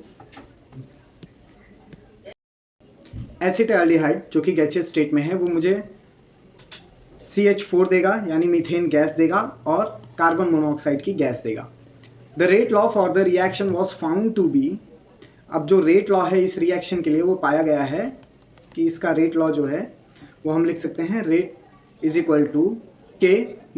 एसिटाल्डिहाइड जो कि गैसियस स्टेट में है वो मुझे CH4 देगा यानी मीथेन गैस देगा और कार्बन मोनोऑक्साइड की गैस देगा। The rate law for the reaction was found to be. अब जो रेट लॉ है इस रिएक्शन के लिए वो पाया गया है कि इसका रेट लॉ जो है वो हम लिख सकते हैं, rate is equal to K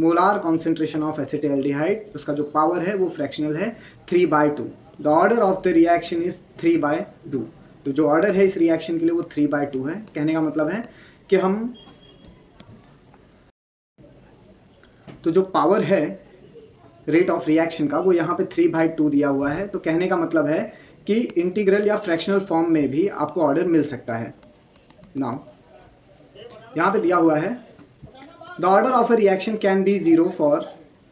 molar concentration of acetaldehyde, उसका जो पावर है वो फ्रैक्शनल है 3/2। The order of the reaction is 3/2। तो जो ऑर्डर है इस रिएक्शन के लिए वो 3/2 है। कहने का मतलब है कि हम तो जो पावर है रेट ऑफ रिएक्शन का वो यहाँ पे 3/2 दिया हुआ है। तो कहने का मतलब है कि इंटीग्रल या फ्रैक्शनल फॉर्म में भी आपको ऑर्डर मिल सकता है। नाउ यहाँ पे दिया हुआ है, the order of a reaction can be 0 for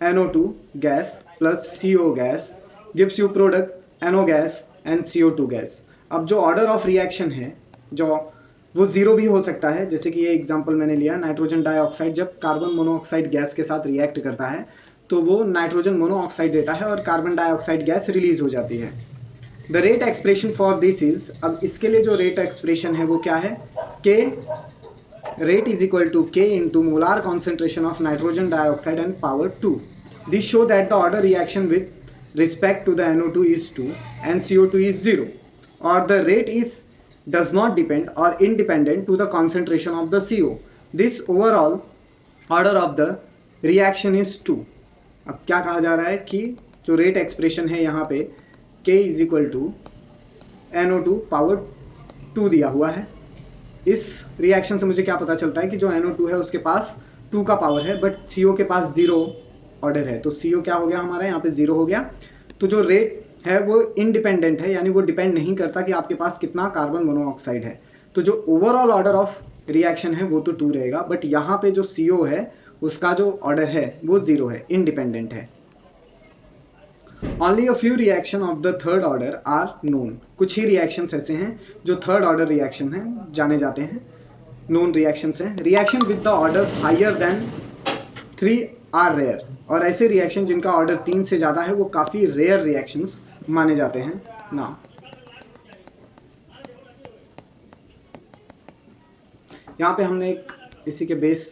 NO2 gas plus CO gas gives you product NO gas and CO2 gas. अब जो ऑर्डर ऑफ रिएक्शन है जो वो 0 भी हो सकता है, जैसे कि ये एग्जांपल मैंने लिया, नाइट्रोजन डाइऑक्साइड जब कार्बन मोनोऑक्साइड गैस के साथ रिएक्ट करता है तो वो नाइट्रोजन मोनोऑक्साइड देता है और कार्बन डाइऑक्साइड गैस रिलीज हो जाती है। The rate expression for this is, अब इसके लिए जो रेट एक्सप्रेशन है वो क्या है, K rate is equal to K into molar concentration of nitrogen dioxide and power 2. This show that the order reaction with respect to the NO2 is 2 and CO2 is 0, or the rate is does not depend or independent to the concentration of the CO. This overall order of the reaction is 2. अब क्या कहा जा रहा है कि जो rate expression है यहाँ पे K is equal to NO2 power 2 दिया हुआ है। इस रिएक्शन से मुझे क्या पता चलता है कि जो NO2 है उसके पास 2 का पावर है बट CO के पास 0 ऑर्डर है। तो CO क्या हो गया हमारा यहाँ पे 0 हो गया। तो जो रेट है वो इंडिपेंडेंट है यानी वो डिपेंड नहीं करता कि आपके पास कितना कार्बन मोनोऑक्साइड है। तो जो ओवरऑल ऑर्डर ऑफ रिएक्शन है वो तो 2 रहेगा, बट यहाँ पे जो CO है उसका जो ऑर्डर है वो 0 है, इंडिपेंडेंट है। Only a few reaction of the third order are known. कुछ ही रिएक्शंस ऐसे हैं जो थर्ड ऑर्डर रिएक्शन हैं, जाने जाते हैं, नोन रिएक्शंस हैं। Reaction with the orders higher than 3 are rare, और ऐसे रिएक्शन जिनका ऑर्डर 3 से ज़्यादा है वो काफ़ी रेयर रिएक्शंस माने जाते हैं। ना यहाँ पे हमने एक इसी के बेस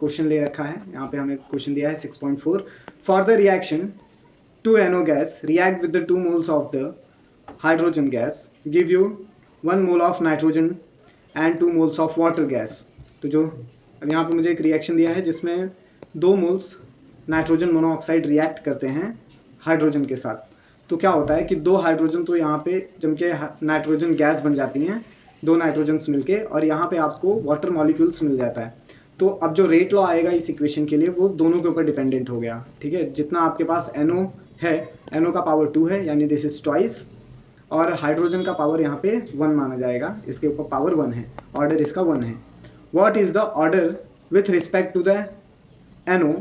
क्वेश्चन ले रखा है। यहाँ पे हमें क्वेश्चन दिया है 6.4, for the reaction 2 NO gas react with the 2 moles of the hydrogen gas give you 1 mole of nitrogen and 2 moles of water gas। तो जो अब यहाँ पे मुझे एक रिएक्शन दिया है जिसमें 2 मोल्स नाइट्रोजन मोनोऑक्साइड रिएक्ट करते हैं हाइड्रोजन के साथ। तो क्या होता है कि 2 हाइड्रोजन तो यहाँ पे जम के नाइट्रोजन गैस बन जाती हैं, 2 नाइट्रोजन्स मिलके, और यहाँ पे आपको वाटर मॉलिक्यूल्स मिल जाता है। तो अब जो रेट लॉ आएगा इस इक्वेशन के लिए वो दोनों के ऊपर डिपेंडेंट हो गया। ठीक है, जितना आपके पास NO है, NO का पावर 2 है यानी दिस इज ट्वाइस, और हाइड्रोजन का पावर यहाँ पे 1 माना जाएगा, इसके ऊपर पावर 1 है, ऑर्डर इसका 1 है। What is the order with respect to the NO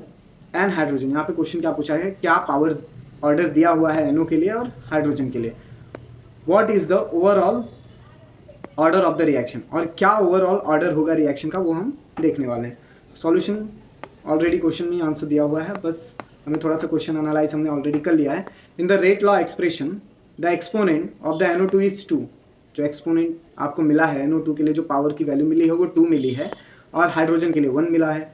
and hydrogen. यहाँ पे क्वेश्चन क्या पूछा है, क्या पावर ऑर्डर दिया हुआ है NO के लिए और हाइड्रोजन के लिए। What is the overall order of the reaction, और क्या ओवरऑल ऑर्डर होगा रिएक्शन का वो हम देखने वाले हैं। सॉल्यूशन ऑलरेडी क्वेश्चन में आंसर दिया हुआ है, बस हमें थोड़ा सा क्वेश्चन एनालाइज हमने ऑलरेडी कर लिया है। इन the rate law expression the exponent of the NO2 is 2। जो एक्सपोनेंट आपको मिला है NO2 के लिए, जो पावर की वैल्यू मिली है वो 2 मिली है, और हाइड्रोजन के लिए 1 मिला है।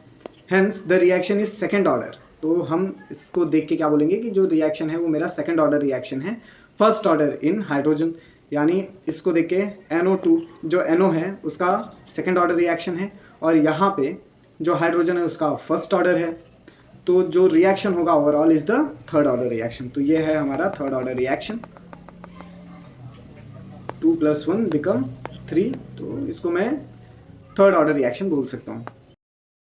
Hence the reaction is second order. तो हम इसको देख के क्या बोलेंगे कि जो रिएक्शन है वो मेरा सेकंड ऑर्डर रिएक्शन है फर्स्ट ऑर्डर इन हाइड्रोजन, यानी इसको देख के NO2 जो NO है उसका सेकंड ऑर्डर रिएक्शन है और यहाँ पे जो हाइड्रोजन है उसका फर्स्ट ऑर्डर है, तो जो रिएक्शन होगा overall is the third order reaction. तो ये है हमारा थर्ड ऑर्डर रिएक्शन, 2 + 1 बिकम 3, तो इसको मैं थर्ड ऑर्डर रिएक्शन बोल सकता हूँ।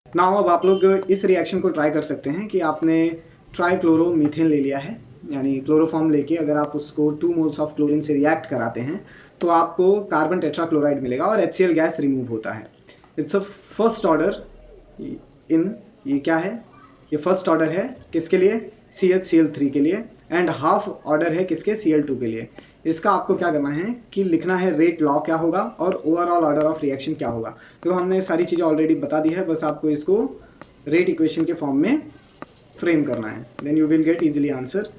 नाउ अब आप लोग इस रिएक्शन को ट्राई कर सकते हैं कि आपने ट्राइक्लोरोमीथेन ले लिया है, यानी क्लोरोफॉर्म लेके अगर आप उसको 2 मोल्स ऑफ क्लोरीन से रिएक्ट कराते हैं तो आपको कार्बन टेट्राक्लोराइड मिलेगा और HCl गैस रिमूव होता है। इट्स अ फर्स्ट ऑर्डर इन, ये क्या है, ये फर्स्ट ऑर्डर है किसके लिए, CHCl3 के लिए, एंड हाफ ऑर्डर है किसके, Cl2 के लिए। इसका आपको क्या करना है कि लिखना है रेट लॉ क्या होगा और ओवरऑल ऑर्डर ऑफ रिएक्शन क्या होगा। तो हमने सारी चीज़ें ऑलरेडी बता दी है, बस आपको इसको रेट इक्वेशन के फॉर्म में फ्रेम करना है, then you will get easily answer.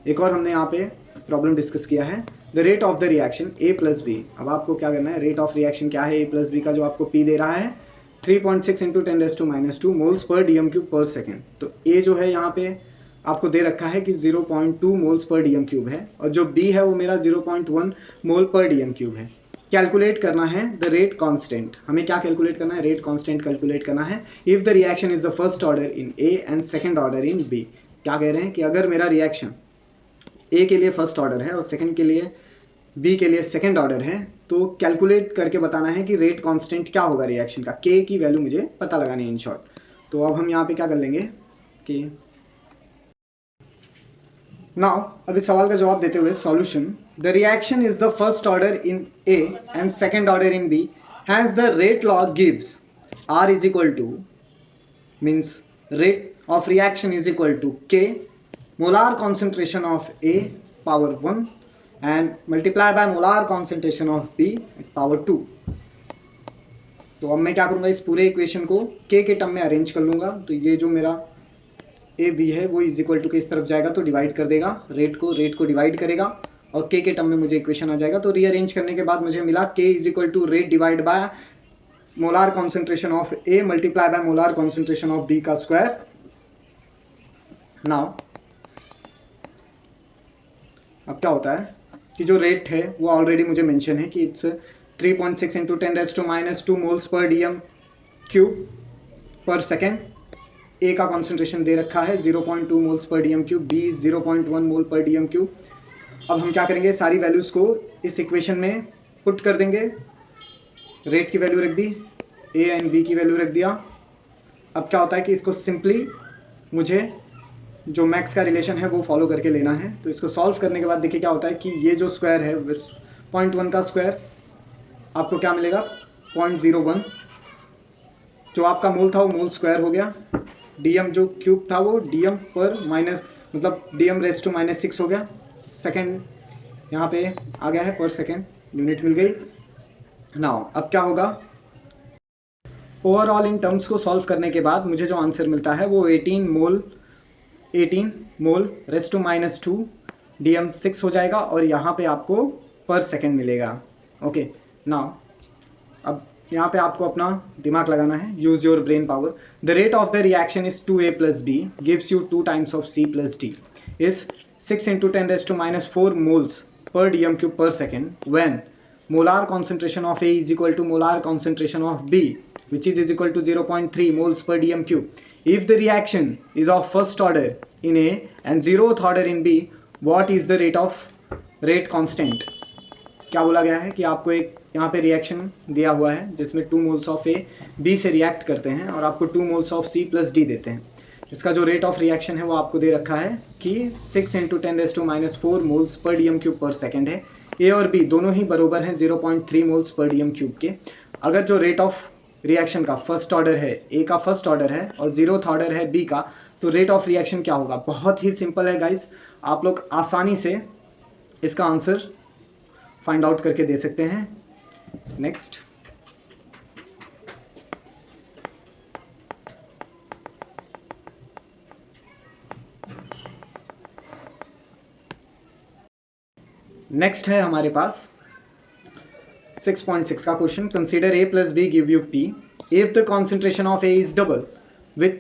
एक और हमने यहाँ पे प्रॉब्लम डिस्कस किया है, the rate of the reaction A + B। अब आपको क्या करना है, रेट ऑफ रिएक्शन क्या है A + B का, जो आपको P दे रहा है 3.6 × 10⁻² मोल्स पर dm³ पर सेकेंड। तो A जो है यहाँ पे आपको दे रखा है कि 0.2 मोल्स पर dm³ है और जो B है वो मेरा 0.1 मोल पर dm³ है। कैलकुलेट करना है द रेट कांस्टेंट, हमें क्या कैलकुलेट करना है, रेट कांस्टेंट कैलकुलेट करना है if the reaction is the first order in A and second order in B। क्या कह रहे हैं कि अगर मेरा रिएक्शन A के लिए फर्स्ट ऑर्डर है और सेकंड के लिए B के लिए सेकंड ऑर्डर है, तो कैलकुलेट करके बताना है कि रेट कांस्टेंट क्या होगा रिएक्शन का, K की वैल्यू मुझे पता लगानी है इन शॉर्ट। तो अब हम यहाँ पे क्या कर लेंगे कि नाउ अब इस सवाल का जवाब देते हुए solution, the reaction is the first order in A and second order in B, has the rate law gives R = means rate of reaction is equal to K molar concentration of A power 1 and multiply by molar concentration of B power 2। तो अब मैं क्या करूंगा, इस पूरे equation को K के term में अरेंज कर लूंगा। तो ये जो मेरा A B है वो इज इक्वल टू के इस तरफ जाएगा तो डिवाइड कर देगा, रेट को डिवाइड करेगा और K के टर्म में मुझे इक्वेशन आ जाएगा। तो रीअरेंज करने के बाद मुझे मिला K = rate divide by molar concentration of A multiply by molar concentration of B का स्क्वायर। नाउ अब क्या होता है कि जो रेट है वो ऑलरेडी मुझे मेंशन है कि इट्स 3.6 × 10⁻² मोल्स पर dm³ पर सेकेंड। A का कॉन्सेंट्रेशन दे रखा है 0.2 मोल्स पर dm³, B 0.1 मोल पर dm³। अब हम क्या करेंगे, सारी वैल्यूज को इस इक्वेशन में पुट कर देंगे, रेट की वैल्यू रख दी, A एंड B की वैल्यू रख दिया। अब क्या होता है कि इसको सिंपली मुझे जो मैक्स का रिलेशन है वो फॉलो करके लेना है। तो इसको सॉल्व करने के बाद देखिए क्या होता है कि ये जो स्क्वायर है 0.1 का स्क्वायर आपको क्या मिलेगा 0.01, जो आपका मोल था वो मोल स्क्वायर हो गया, dm जो क्यूब था वो dm पर माइनस मतलब dm⁻⁻6 हो गया, सेकेंड यहाँ पे आ गया है पर सेकेंड, यूनिट मिल गई। नाउ अब क्या होगा, ओवरऑल इन टर्म्स को सॉल्व करने के बाद मुझे जो आंसर मिलता है वो 18 मोल (10⁻²) dm6 हो जाएगा और यहाँ पे आपको पर सेकेंड मिलेगा। ओके, नाउ अब यहाँ पे आपको अपना दिमाग लगाना है, use your brain power. The rate of the reaction is 2A + B gives you 2 times of C + D is 6 × 10⁻⁴ moles per dm³ per second when molar concentration of A is equal to molar concentration of B, which is equal to 0.3 moles per dm³. If the reaction is of first order in A and 0th order in B, what is the rate constant? क्या बोला गया है कि आपको एक यहाँ पे reaction दिया हुआ है जिसमें 2 मोल्स ऑफ A B से रिएक्ट करते हैं और आपको 2 मोल्स ऑफ C + D देते हैं। इसका जो रेट ऑफ रिएक्शन है वो आपको दे रखा है कि 6 × 10⁻⁴ मोल्स पर dm³ पर सेकेंड है। A और B दोनों ही बराबर हैं 0.3 मोल्स पर dm³ के। अगर जो रेट ऑफ रिएक्शन का फर्स्ट ऑर्डर है, A का फर्स्ट ऑर्डर है और 0th ऑर्डर है B का, तो रेट ऑफ रिएक्शन क्या होगा? बहुत ही सिंपल है गाइस, आप लोग आसानी से इसका आंसर फाइंड आउट करके दे सकते हैं। नेक्स्ट, है हमारे पास 6.6 का question. Consider A + B give you P if the concentration of A is double with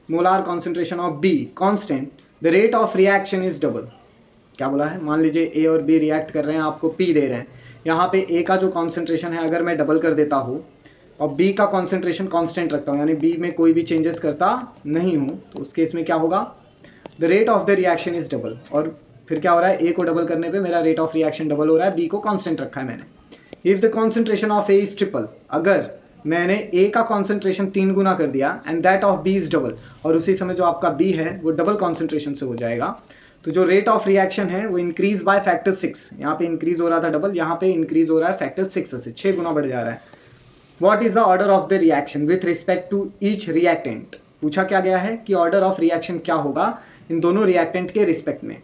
molar concentration of B constant, the rate of reaction is double. क्या बोला है, मान लीजिए A और B रिएक्ट कर रहे हैं, आपको P दे रहे हैं, यहाँ पे A का जो कॉन्सेंट्रेशन है अगर मैं डबल कर देता हूँ और B का कॉन्सेंट्रेशन कांस्टेंट रखता हूँ, यानी B में कोई भी चेंजेस करता नहीं हूँ, तो उस केस में क्या होगा, the rate of the reaction is double. और फिर क्या हो रहा है, A को डबल करने पे मेरा रेट ऑफ रिएक्शन डबल हो रहा है, B को कांस्टेंट रखा है मैंने. If the concentration of A is triple, अगर मैंने A का कॉन्सेंट्रेशन 3 गुना कर दिया and that of B is double, और उसी समय जो आपका B है वो डबल कॉन्सेंट्रेशन से हो जाएगा, तो जो रेट ऑफ रिएक्शन है वो इंक्रीज बाय फैक्टर 6. यहाँ पे इंक्रीज हो रहा था डबल, यहाँ पे इंक्रीज हो रहा है फैक्टर 6 से, 6 गुना बढ़ जा रहा है. What is the order of the reaction with respect to each reactant. पूछा क्या गया है कि ऑर्डर ऑफ रिएक्शन क्या होगा इन दोनों रिएक्टेंट के रिस्पेक्ट में,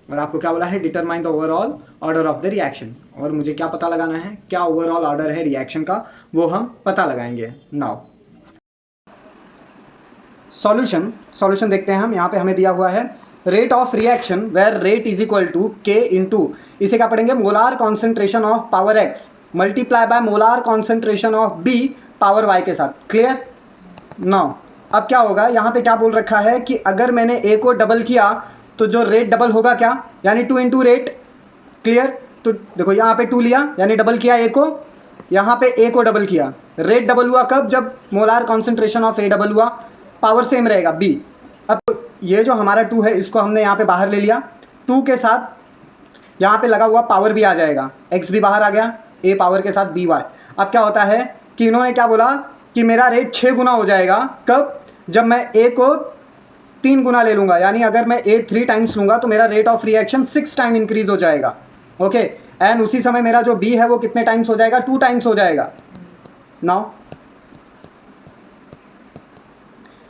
और आपको क्या बोला है, determine the overall order of the reaction. और मुझे क्या पता लगाना है, क्या ओवरऑल ऑर्डर है रिएक्शन का, वो हम पता लगाएंगे. नाउ सॉल्यूशन देखते हैं हम. यहाँ पे हमें दिया हुआ है rate of reaction where rate is equal to k into, इसे क्या पढ़ेंगे, molar concentration of power x multiply by molar concentration of B power y के साथ. क्लियर. नाउ अब क्या होगा, यहाँ पे क्या बोल रखा है कि अगर मैंने ए को डबल किया तो जो रेट डबल होगा क्या, यानी 2 इंटू रेट. क्लियर. तो देखो यहाँ पे 2 लिया यानी डबल किया ए को, यहाँ पे ए को डबल किया, रेट डबल हुआ कब, जब molar concentration of A double हुआ, पावर सेम रहेगा बी. अब ये जो हमारा 2 है इसको हमने यहाँ पे बाहर ले लिया, 2 के साथ यहाँ पे लगा हुआ पावर भी आ जाएगा, x भी बाहर आ गया, a पावर के साथ by. अब क्या होता है कि इन्होंने क्या बोला कि मेरा रेट 6 गुना हो जाएगा, कब, जब मैं a को 3 गुना ले लूंगा, यानी अगर मैं a 3 टाइम्स लूंगा तो मेरा rate of reaction 6 time increase हो जाएगा. ओके. एंड उसी समय मेरा जो b है वो कितने टाइम्स हो जाएगा, 2 टाइम्स हो जाएगा. नाउ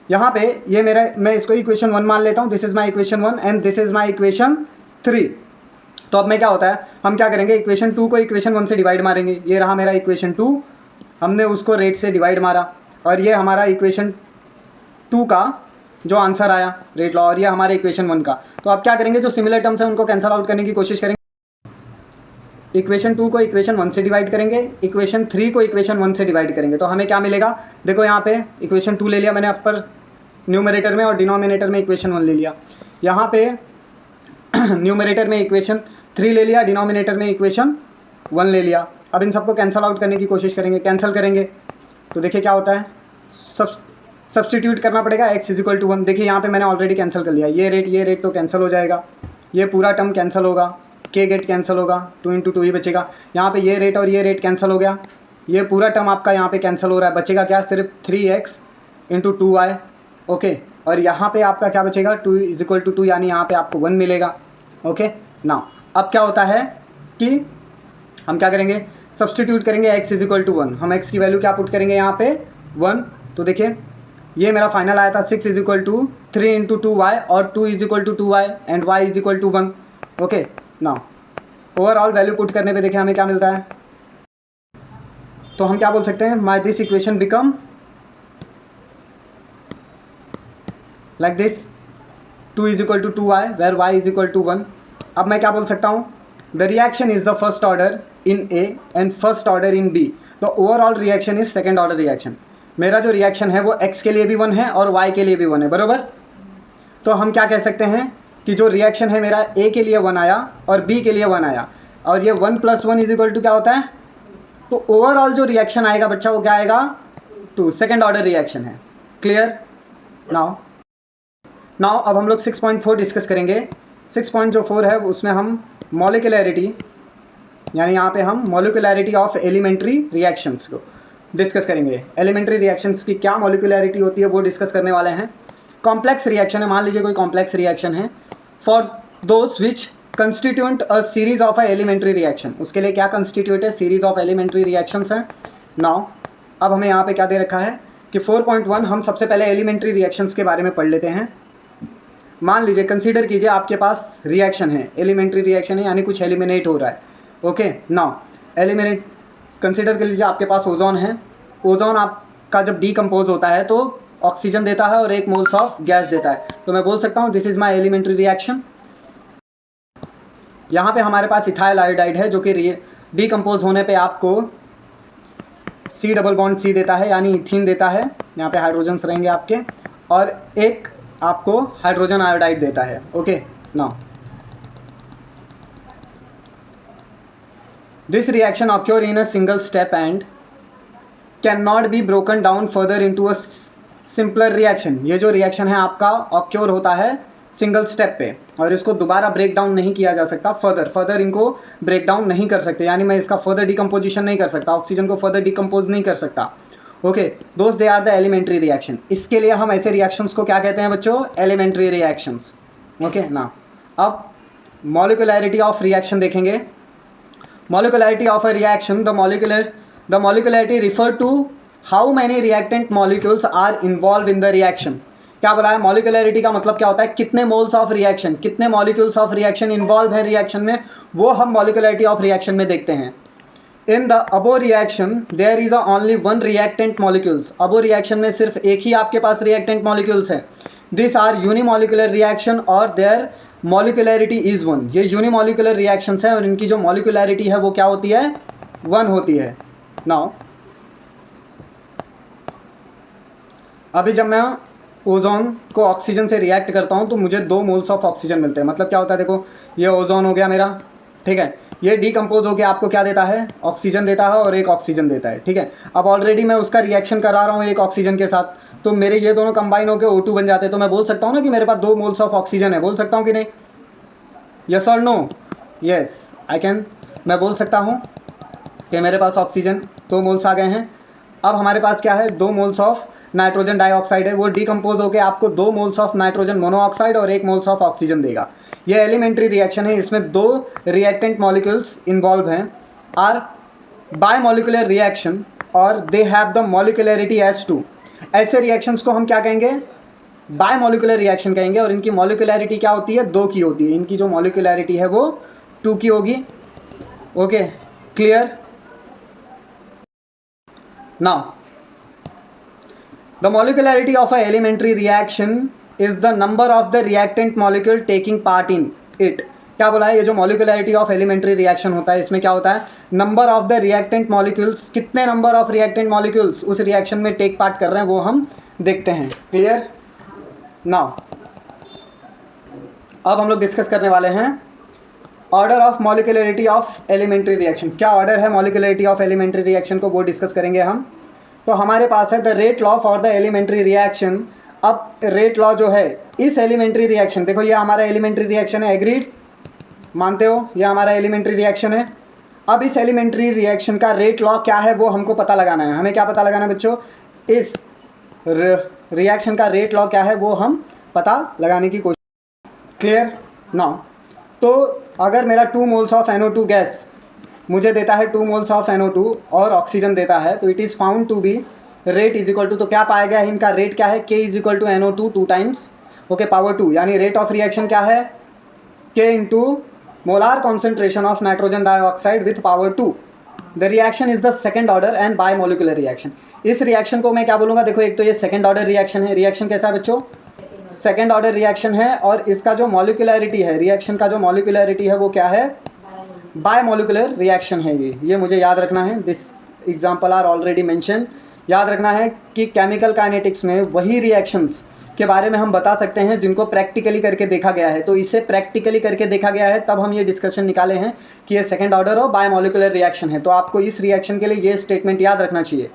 यहाँ पे ये मेरा, मैं इसको इक्वेशन 1 मान लेता हूँ, this is my equation 1 and this is my equation 3. तो अब मैं क्या होता है, हम क्या करेंगे, इक्वेशन 2 को इक्वेशन 1 से डिवाइड मारेंगे. ये रहा मेरा इक्वेशन 2, हमने उसको रेट से डिवाइड मारा, और ये हमारा इक्वेशन 2 का जो आंसर आया रेट लॉ, और ये हमारे इक्वेशन 1 का. तो अब क्या करेंगे, जो सिमिलर टर्म्स हैं उनको कैंसिल आउट करने की कोशिश करेंगे. इक्वेशन 2 को इक्वेशन 1 से डिवाइड करेंगे, इक्वेशन 3 को इक्वेशन 1 से डिवाइड करेंगे, तो हमें क्या मिलेगा, देखो यहाँ पे इक्वेशन 2 ले लिया मैंने अपर न्यूमरेटर में, और डिनोमिनेटर में इक्वेशन 1 ले लिया. यहाँ पे न्यूमरेटर में इक्वेशन 3 ले लिया, डिनोमिनेटर में इक्वेशन 1 ले लिया. अब इन सबको कैंसिल आउट करने की कोशिश करेंगे, कैंसिल करेंगे तो देखिए क्या होता है, सब्सटीट्यूट करना पड़ेगा x इज इक्वल टू 1. देखिए यहाँ पे मैंने ऑलरेडी कैंसिल कर लिया, ये रेट तो कैंसिल हो जाएगा, ये पूरा टर्म कैंसिल होगा, के गेट कैंसिल होगा, 2 इंटू 2 ही बचेगा. यहाँ पे ये रेट और ये रेट कैंसिल हो गया, ये पूरा टर्म आपका यहाँ पे कैंसिल हो रहा है, बचेगा क्या, सिर्फ 3x इंटू 2y. ओके. और यहाँ पे आपका क्या बचेगा, 2 इज इक्वल टू 2, यानी यहाँ पे आपको 1 मिलेगा. ओके. नाउ अब क्या होता है कि हम क्या करेंगे, सब्सटीट्यूट करेंगे x इज इक्वल टू 1. हम x की वैल्यू क्या पुट करेंगे यहाँ पे 1. तो देखिए ये मेरा फाइनल आया था 6 is equal to 3 into 2y, और 2 is equal to 2y and y is equal to 1. Okay. Now overall value put करने पे देखिए हमें क्या मिलता है, तो हम क्या बोल सकते हैं, my this equation become like this, 2 is equal to 2y where y is equal to 1. अब मैं क्या बोल सकता हूँ, the reaction is the first order in A and first order in B, the overall reaction is second order reaction. मेरा जो reaction है वो x के लिए भी 1 है और y के लिए भी 1 है, बरोबर. तो हम क्या कह सकते हैं कि जो रिएक्शन है मेरा A के लिए 1 आया और B के लिए 1 आया, और ये 1 + 1 इज इक्वल टू क्या होता है, तो ओवरऑल जो रिएक्शन आएगा बच्चा वो क्या आएगा, 2, सेकेंड ऑर्डर रिएक्शन है. क्लियर. नाउ अब हम लोग 6.4 डिस्कस करेंगे. 6.4 है उसमें हम मॉलिक्यूलैरिटी, यानी यहाँ पे हम मॉलिक्यूलैरिटी ऑफ एलिमेंट्री रिएक्शंस को डिस्कस करेंगे. एलिमेंट्री रिएक्शंस की क्या मॉलिक्यूलैरिटी होती है वो डिस्कस करने वाले हैं. कॉम्प्लेक्स रिएक्शन है, मान लीजिए कोई कॉम्प्लेक्स रिएक्शन है, for those which constitute a series of a elementary reaction, उसके लिए क्या कंस्टिट्यूट है, सीरीज ऑफ एलिमेंट्री रिएक्शंस हैं. नाउ अब हमें यहाँ पे क्या दे रखा है कि 4.1 हम सबसे पहले एलिमेंट्री रिएक्शंस के बारे में पढ़ लेते हैं. मान लीजिए, कंसीडर कीजिए आपके पास रिएक्शन है, एलिमेंट्री रिएक्शन है, यानी कुछ एलिमिनेट हो रहा है. ओके. नाउ एलिमिनेट कंसीडर कर लीजिए आपके पास ओजोन है. ओजोन आपका जब डीकम्पोज होता है तो ऑक्सीजन देता है और 1 मोल्स ऑफ गैस देता है, तो मैं बोल सकता हूँ this is my elementary reaction. यहाँ पे हमारे पास इथाइल आयोडाइड है जो कि डीकम्पोज होने पे आपको C डबल बॉन्ड C देता है, यानी इथीन देता है. यहाँ पे हाइड्रोजन्स रहेंगे आपके, और एक आपको हाइड्रोजन आयोडाइड देता है। Okay, now this reaction occur in a single step and can not be broken down further into a simpler reaction. ये जो रिएक्शन है आपका ऑक्योर होता है सिंगल स्टेप पे, और इसको दोबारा ब्रेक डाउन नहीं किया जा सकता। फर्दर इनको ब्रेक डाउन नहीं कर सकते, यानी मैं इसका फर्दर डिकम्पोजिशन नहीं कर सकता, ऑक्सीजन को फर्दर डिकम्पोज नहीं कर सकता। ओके दोस्त, they are the elementary reaction. इसके लिए हम ऐसे रिएक्शंस को क्या कहते हैं बच्चों? Elementary reactions. ओके ना, अब मॉलिक्यूलैरिटी ऑफ रिएक्शन देखेंगे। Molecularity of a reaction, the molecularity refer to how many reactant molecules are involved in the reaction. क्या बोला है? मॉलिक्यूलैरिटी का मतलब क्या होता है? कितने मोल्स ऑफ रिएक्शन, कितने मॉलिक्यूल्स ऑफ रिएक्शन इन्वॉल्व है रिएक्शन में, वो हम मॉलिक्यूलैरिटी ऑफ रिएक्शन में देखते हैं। In the above reaction there is only one reactant molecules. Above reaction में सिर्फ एक ही आपके पास रिएक्टेंट मॉलिक्यूल्स है। दिस आर यूनिमॉलिक्यूलर रिएक्शन और देयर मॉलिक्यूलैरिटी इज वन। ये यूनिमॉलिक्यूलर रिएक्शंस हैं और इनकी जो मॉलिक्यूलैरिटी है वो क्या होती है? वन होती है। नाउ अभी जब मैं ओजोन को ऑक्सीजन से रिएक्ट करता हूं तो मुझे 2 मोल्स ऑफ ऑक्सीजन मिलते हैं। मतलब क्या होता है? देखो, ये ओजोन हो गया मेरा, ठीक है। ये डीकम्पोज होकर आपको क्या देता है? ऑक्सीजन देता है और एक ऑक्सीजन देता है, ठीक है। अब ऑलरेडी मैं उसका रिएक्शन करा रहा हूँ एक ऑक्सीजन के साथ, तो मेरे ये दोनों कंबाइन होकर O2 बन जाते हैं। तो मैं बोल सकता हूँ ना कि मेरे पास 2 मोल्स ऑफ ऑक्सीजन है। बोल सकता हूँ कि नहीं? यस और नो? Yes I can. मैं बोल सकता हूँ कि मेरे पास ऑक्सीजन 2 मोल्स आ गए हैं। अब हमारे पास क्या है? 2 मोल्स ऑफ नाइट्रोजन डाइऑक्साइड है, वो डीकम्पोज होकर आपको 2 मोल्स ऑफ नाइट्रोजन मोनोऑक्साइड और 1 मोल्स ऑफ ऑक्सीजन देगा। ये एलिमेंट्री रिएक्शन है, इसमें 2 रिएक्टेंट मॉलिक्यूल्स इन्वॉल्व हैं, आर बायमॉलिक्यूलर रिएक्शन और दे हैव द मॉलिक्यूलैरिटी एज 2। ऐसे रिएक्शंस को हम क्या कहेंगे? बायमॉलिक्यूलर रिएक्शन कहेंगे, और इनकी मॉलिक्यूलैरिटी क्या होती है? 2 की होती है। इनकी जो मॉलिक्यूलैरिटी है वो 2 की होगी। Okay, clear? Now the molecularity of a elementary reaction is the number of the reactant molecule taking part in it। क्या बोला है? ये जो molecularity of elementary reaction होता है, इसमें क्या होता है? number of the reactant molecules, कितने number of reactant molecules उस reaction में take part कर रहे हैं वो हम देखते हैं। clear? now अब हम लोग डिस्कस करने वाले हैं order of molecularity of elementary reaction. क्या ऑर्डर है मॉलिक्यूलरिटी ऑफ एलिमेंट्री रिएक्शन को, वो डिस्कस करेंगे हम। तो हमारे पास है the rate law for the elementary reaction. अब रेट लॉ जो है इस एलिमेंट्री रिएक्शन, देखो ये हमारा एलिमेंट्री रिएक्शन है, एग्रीड? मानते हो? ये हमारा एलिमेंट्री रिएक्शन है। अब इस एलिमेंट्री रिएक्शन का रेट लॉ क्या है वो हमको पता लगाना है। हमें क्या पता लगाना है बच्चों? इस रिएक्शन का रेट लॉ क्या है वो हम पता लगाने की कोशिश। क्लियर? नाउ तो अगर मेरा 2 मोल्स ऑफ NO2 गैस मुझे देता है 2 मोल्स ऑफ NO2 और ऑक्सीजन देता है, तो it is found to be rate is equal to, तो क्या पाया गया है? इनका रेट क्या है? K is equal to NO2 2 times, okay, power 2, यानी रेट ऑफ रिएक्शन क्या है? K into molar concentration of nitrogen dioxide with power 2। The reaction is the second order and bimolecular reaction. इस रिएक्शन को मैं क्या बोलूँगा? देखो, एक तो ये सेकेंड ऑर्डर रिएक्शन है। रिएक्शन कैसा है बच्चों? सेकेंड ऑर्डर रिएक्शन है, और इसका जो मॉलिक्यूलैरिटी है, रिएक्शन का जो मॉलिक्यूलैरिटी है वो क्या है? बायमॉलिक्यूलर रिएक्शन है ये मुझे याद रखना है। This example are already mention. याद रखना है कि केमिकल काइनेटिक्स में वही रिएक्शंस के बारे में हम बता सकते हैं जिनको प्रैक्टिकली करके देखा गया है। तो इसे प्रैक्टिकली करके देखा गया है, तब हम ये डिस्कशन निकाले हैं कि ये सेकेंड ऑर्डर और बायमॉलिक्यूलर रिएक्शन है। तो आपको इस रिएक्शन के लिए ये स्टेटमेंट याद रखना चाहिए,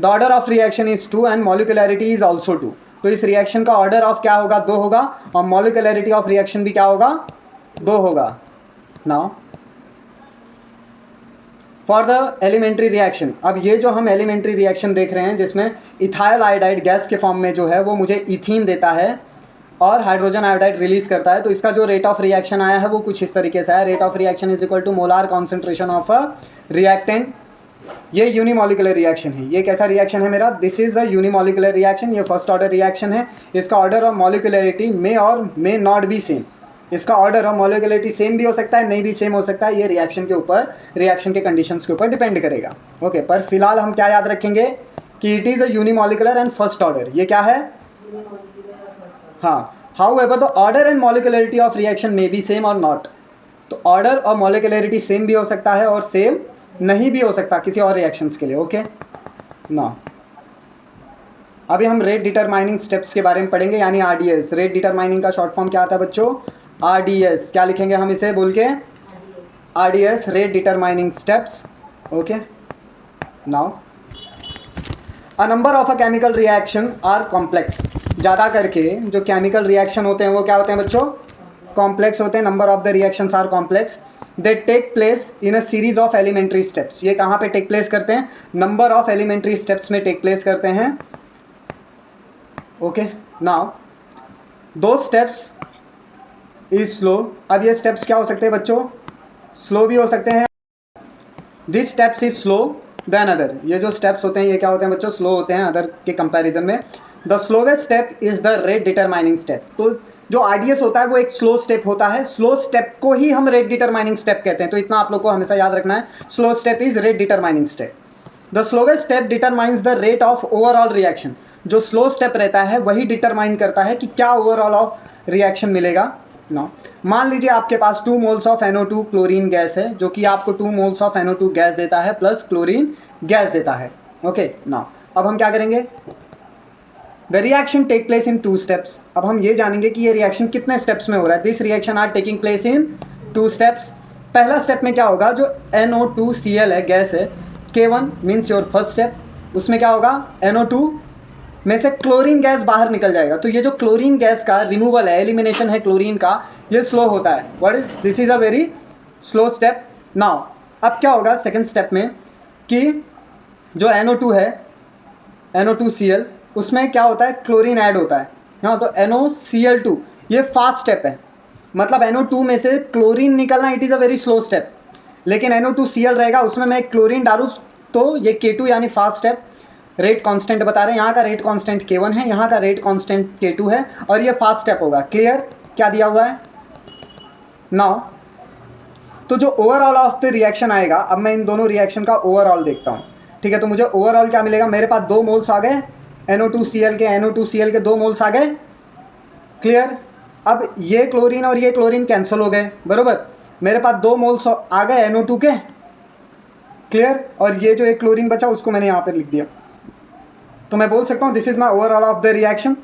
the order of reaction is 2 and molecularity is also 2। तो इस रिएक्शन का ऑर्डर ऑफ क्या होगा? 2 होगा, और मॉलिक्यूलैरिटी ऑफ रिएक्शन भी क्या होगा? 2 होगा। Now for the elementary reaction, अब ये जो हम एलिमेंट्री रिएक्शन देख रहे हैं जिसमें इथाइल आयोडाइड गैस के फॉर्म में जो है वो मुझे इथीन देता है और हाइड्रोजन आयोडाइड रिलीज करता है, तो इसका जो रेट ऑफ रिएक्शन आया है वो कुछ इस तरीके से है। Rate of reaction is equal to molar concentration of a reactant. ये यूनिमॉलिक्यूलर रिएक्शन है। ये कैसा रिएक्शन है मेरा? This is a unimolecular reaction. ये फर्स्ट ऑर्डर रिएक्शन है। इसका ऑर्डर ऑफ मॉलिक्यूलरिटी मे और मे नॉट बी सेम। इसका ऑर्डर ऑफ मॉलिक्यूलरिटी सेम भी हो सकता है, नहीं भी सेम हो सकता है। ये रिएक्शन के ऊपर, रिएक्शन के कंडीशंस के ऊपर डिपेंड करेगा। ओके, पर फिलहाल हम क्या याद रखेंगे कि it is a unimolecular and first order. ये क्या है? हाँ, however the order and molecularity of reaction may be same और नॉट। तो ऑर्डर और मॉलिक्यूलरिटी सेम भी हो सकता है और सेम नहीं भी हो सकता किसी और रिएक्शंस के लिए। ओके ना, अभी हम रेट डिटरमाइनिंग स्टेप्स के बारे में पढ़ेंगे, यानी आरडीएस। रेट डिटरमाइनिंग का शॉर्ट फॉर्म क्या आता है बच्चों? आरडीएस। क्या लिखेंगे हम इसे बोल के? RDS, rate determining steps. Okay, now a number of a chemical reaction are complex. ज़्यादा करके जो केमिकल रिएक्शन होते हैं वो क्या होते हैं बच्चों? कॉम्प्लेक्स होते हैं। Number of the reactions are complex. They take place in a series of elementary steps. ये कहाँ पे टेक प्लेस करते हैं? नंबर ऑफ एलिमेंट्री स्टेप्स में टेक प्लेस करते हैं। ओके, नाउ दो स्टेप्स इज स्लो। अब ये स्टेप्स क्या हो सकते हैं बच्चों? स्लो भी हो सकते हैं। This steps is slow than other. ये जो स्टेप्स होते हैं ये क्या होते हैं बच्चों? स्लो होते हैं अदर के कंपैरिजन में। The slowest step is the rate determining step. तो जो आरडीएस होता है वो एक स्लो स्टेप होता है। स्लो स्टेप को ही हम रेट डिटरमाइनिंग स्टेप कहते हैं। तो इतना आप लोग को हमेशा याद रखना है, slow step is rate determining step. The slowest step determines the rate of overall reaction. जो स्लो स्टेप रहता है वही डिटरमाइन करता है कि क्या ओवरऑल ऑफ रिएक्शन मिलेगा। ना, मान लीजिए आपके पास 2 moles of NO2 chlorine gas है, जो कि आपको 2 मोल्स ऑफ NO2 गैस देता है प्लस क्लोरीन गैस देता है। ओके, ना अब हम क्या करेंगे? The reaction take place in 2 steps. अब हम ये जानेंगे कि ये रिएक्शन कितने स्टेप्स में हो रहा है। This reaction are taking place in 2 steps. पहला स्टेप में क्या होगा? जो NO2Cl है, गैस है, K1 means your first step. उसमें क्या होगा? NO2 में से क्लोरीन गैस बाहर निकल जाएगा। तो ये जो क्लोरीन गैस का रिमूवल है, एलिमिनेशन है क्लोरीन का, ये स्लो होता है। What is this? Is a very slow step. Now अब क्या होगा सेकंड स्टेप में कि जो NO2 है, NO2Cl, उसमें क्या होता है? क्लोरीन ऐड होता है। हाँ, तो NOCl2 ये फास्ट स्टेप है। मतलब NO2 में से क्लोरीन निकलना it is a very slow step. लेकिन NO2Cl रहेगा, उसमें मैं क्लोरीन डालूँ तो ये K2 यानी फास्ट स्टेप। रेट कांस्टेंट बता रहे हैं, यहाँ का रेट कांस्टेंट K1 है, यहाँ का रेट कांस्टेंट K2 है, और ये फास्ट स्टेप होगा। क्लियर? क्या दिया हुआ है नाउ? तो जो ओवरऑल ऑफ द रिएक्शन आएगा, अब मैं इन दोनों रिएक्शन का ओवरऑल देखता हूँ। ठीक है, तो मुझे ओवरऑल क्या मिलेगा? मेरे पास 2 मोल्स आ गए NO2Cl के 2 मोल्स आ गए। क्लियर? अब ये क्लोरीन और ये क्लोरीन कैंसिल हो गए, बरोबर। मेरे पास 2 मोल्स आ गए NO2 के। क्लियर? और ये जो एक क्लोरीन बचा उसको मैंने यहाँ पर लिख दिया। तो मैं बोल सकता हूँ this is my overall of the reaction.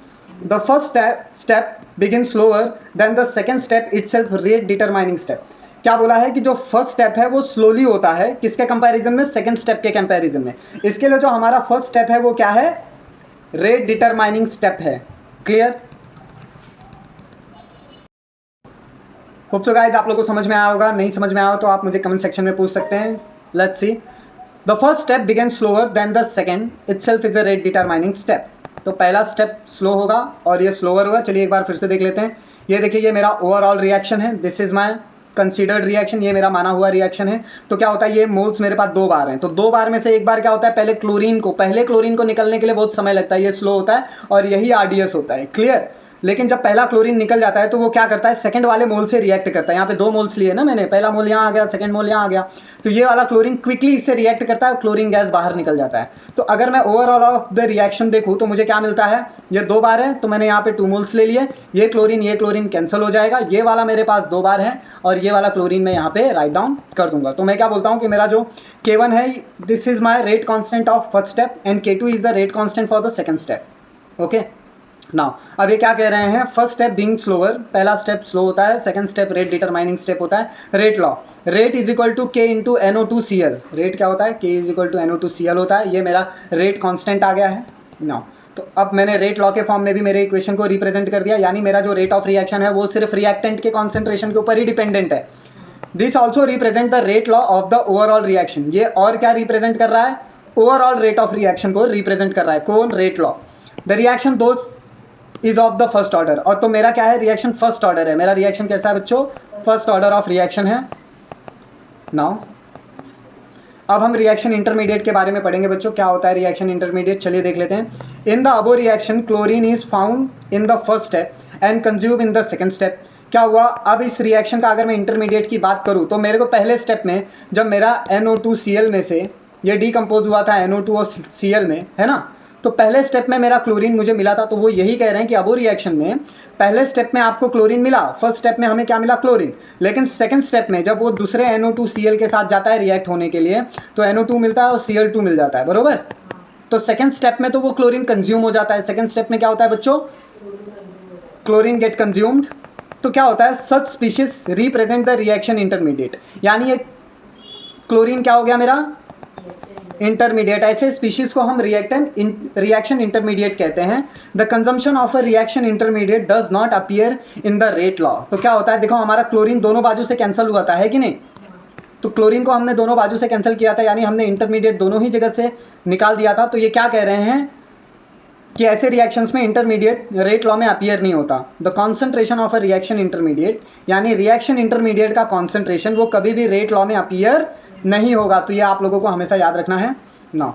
The first step begin slower than the second step itself, rate determining step. क्या बोला है कि जो फर्स्ट स्टेप है वो स्लोली होता है, किसके कंपैरिजन में? सेकेंड स्टेप के कंपैरिजन में। इसके लिए जो हमारा फर्स्ट स्टेप है वो क्या है? रेट डिटरमाइनिंग स्टेप है। क्लियर? होप सो गाइस आप लोगों को समझ में आया होगा। नहीं समझ में आया हो तो आप मुझे कमेंट सेक्शन में पूछ सकते हैं। Let's see. The first step बिगेन slower than the second itself is a rate determining step. तो पहला स्टेप स्लो होगा और ये स्लोअर होगा। चलिए एक बार फिर से देख लेते हैं। ये देखिए, ये मेरा ओवरऑल रिएक्शन है। This is my considered reaction, ये मेरा माना हुआ रिएक्शन है। तो क्या होता है? ये मोल्स मेरे पास 2 बार हैं, तो 2 बार में से एक बार क्या होता है? पहले क्लोरीन को निकलने के लिए बहुत समय लगता है, ये स्लो होता है, और यही आरडीएस होता है। क्लियर? लेकिन जब पहला क्लोरीन निकल जाता है तो वो क्या करता है? सेकंड वाले मोल से रिएक्ट करता है। यहाँ पे 2 मोल्स लिए ना मैंने, पहला मोल यहाँ आ गया, सेकंड मोल यहाँ आ गया, तो ये वाला क्लोरीन क्विकली इससे रिएक्ट करता है, क्लोरीन गैस बाहर निकल जाता है। तो अगर मैं ओवरऑल ऑफ द रिएक्शन देखूँ तो मुझे क्या मिलता है? ये 2 बार है, तो मैंने यहाँ पे 2 मोल्स ले लिए। ये क्लोरीन कैंसिल हो जाएगा। ये वाला मेरे पास 2 बार है, और ये वाला क्लोरीन मैं यहाँ पे राइट डाउन कर दूंगा। तो मैं क्या बोलता हूँ कि मेरा जो K1 है, this is my rate constant of first step, and K2 is the rate constant for the second step. Okay, now अब ये क्या कह रहे हैं? फर्स्ट स्टेप बीइंग स्लोअर, पहला स्टेप स्लो होता है, second step rate determining step होता है। Rate law, rate is equal to K into NO2Cl। Rate क्या होता है? K is equal to NO2Cl होता है। ये मेरा रेट कांस्टेंट आ गया है। नाउ तो अब मैंने रेट लॉ के फॉर्म में भी मेरे इक्वेशन को रिप्रेजेंट कर दिया, यानी मेरा जो रेट ऑफ रिएक्शन है वो सिर्फ रिएक्टेंट के कॉन्सेंट्रेशन के ऊपर ही डिपेंडेंट है। This also represent the rate law of the overall reaction. ये और क्या रिप्रेजेंट कर रहा है? ओवरऑल रेट ऑफ रिएक्शन को रिप्रेजेंट कर रहा है। कौन? Rate law. द रिएक्शन दोस्त is of the first order. और तो मेरा क्या है? रिएक्शन फर्स्ट ऑर्डर है। मेरा रिएक्शन कैसा है बच्चों? फर्स्ट ऑर्डर ऑफ रिएक्शन है। नाउ अब हम रिएक्शन इंटरमीडिएट के बारे में पढ़ेंगे बच्चों। क्या होता है रिएक्शन इंटरमीडिएट? चलिए देख लेते हैं। In the above reaction chlorine is found in the first step and consume in the second step. क्या हुआ? अब इस रिएक्शन का अगर मैं इंटरमीडिएट की बात करूं तो मेरे को पहले स्टेप में जब मेरा NO2Cl में से ये डीकम्पोज हुआ था NO2 और Cl में, है ना, तो पहले स्टेप में मेरा क्लोरीन मुझे मिला था। तो वो यही कह रहे हैं कि अबो रिएक्शन में पहले स्टेप में आपको क्लोरीन मिला, फर्स्ट स्टेप में हमें क्या मिला? क्लोरीन। लेकिन सेकंड स्टेप में जब वो दूसरे NO2Cl के साथ जाता है रिएक्ट होने के लिए, तो NO2 मिलता है और Cl2 मिल जाता है, बरोबर। तो सेकेंड स्टेप में तो वो क्लोरीन कंज्यूम हो जाता है। सेकेंड स्टेप में क्या होता है बच्चों, क्लोरीन गेट कंज्यूम्ड। तो क्या होता है, such species represent the reaction intermediate, यानी ये क्लोरीन क्या हो गया मेरा इंटरमीडिएट। ऐसे स्पीशीज को हम रिएक्शन इंटरमीडिएट कहते हैं। The consumption of a reaction intermediate does not appear in the rate law. तो क्या होता है, देखो हमारा क्लोरीन दोनों बाजू से कैंसिल हुआ था, है कि नहीं। तो क्लोरीन को हमने दोनों बाजू से कैंसिल किया था, यानी हमने इंटरमीडिएट दोनों ही जगह से निकाल दिया था। तो ये क्या कह रहे हैं कि ऐसे रिएक्शंस में इंटरमीडिएट रेट लॉ में अपीयर नहीं होता। The concentration of a reaction intermediate, यानी रिएक्शन इंटरमीडिएट का कॉन्सेंट्रेशन वो कभी भी रेट लॉ में अपीयर नहीं होगा। तो ये आप लोगों को हमेशा याद रखना है ना।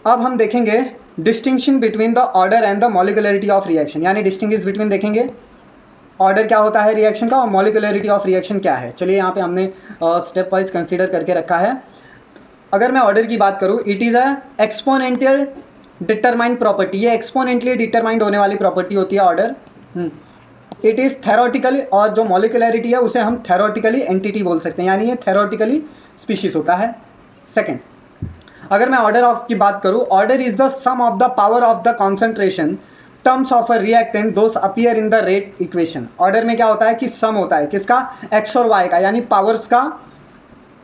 अब हम देखेंगे distinction between the order and the molecularity of reaction, यानी डिस्टिंग्विश बिटवीन देखेंगे ऑर्डर क्या होता है रिएक्शन का और मॉलिक्यूलरिटी ऑफ रिएक्शन क्या है। चलिए यहाँ पे हमने स्टेप वाइज कंसीडर करके रखा है। अगर मैं ऑर्डर की बात करूँ, it is a exponential determined property. ये एक्सपोनेंटली डिटरमाइंड होने वाली प्रॉपर्टी होती है ऑर्डर। इट इज़ थेरोटिकली, और जो मॉलिक्यूलरिटी है उसे हम थेरोटिकली एंटिटी बोल सकते हैं, यानी ये थेरोटिकली स्पीशीज होता है। सेकेंड, अगर मैं ऑर्डर ऑफ की बात करूँ, order is the sum of the power of the concentration terms of a reactant those appear in the rate equation. Order में क्या होता है कि सम होता है, किसका, एक्स और वाई का, यानी पावर्स का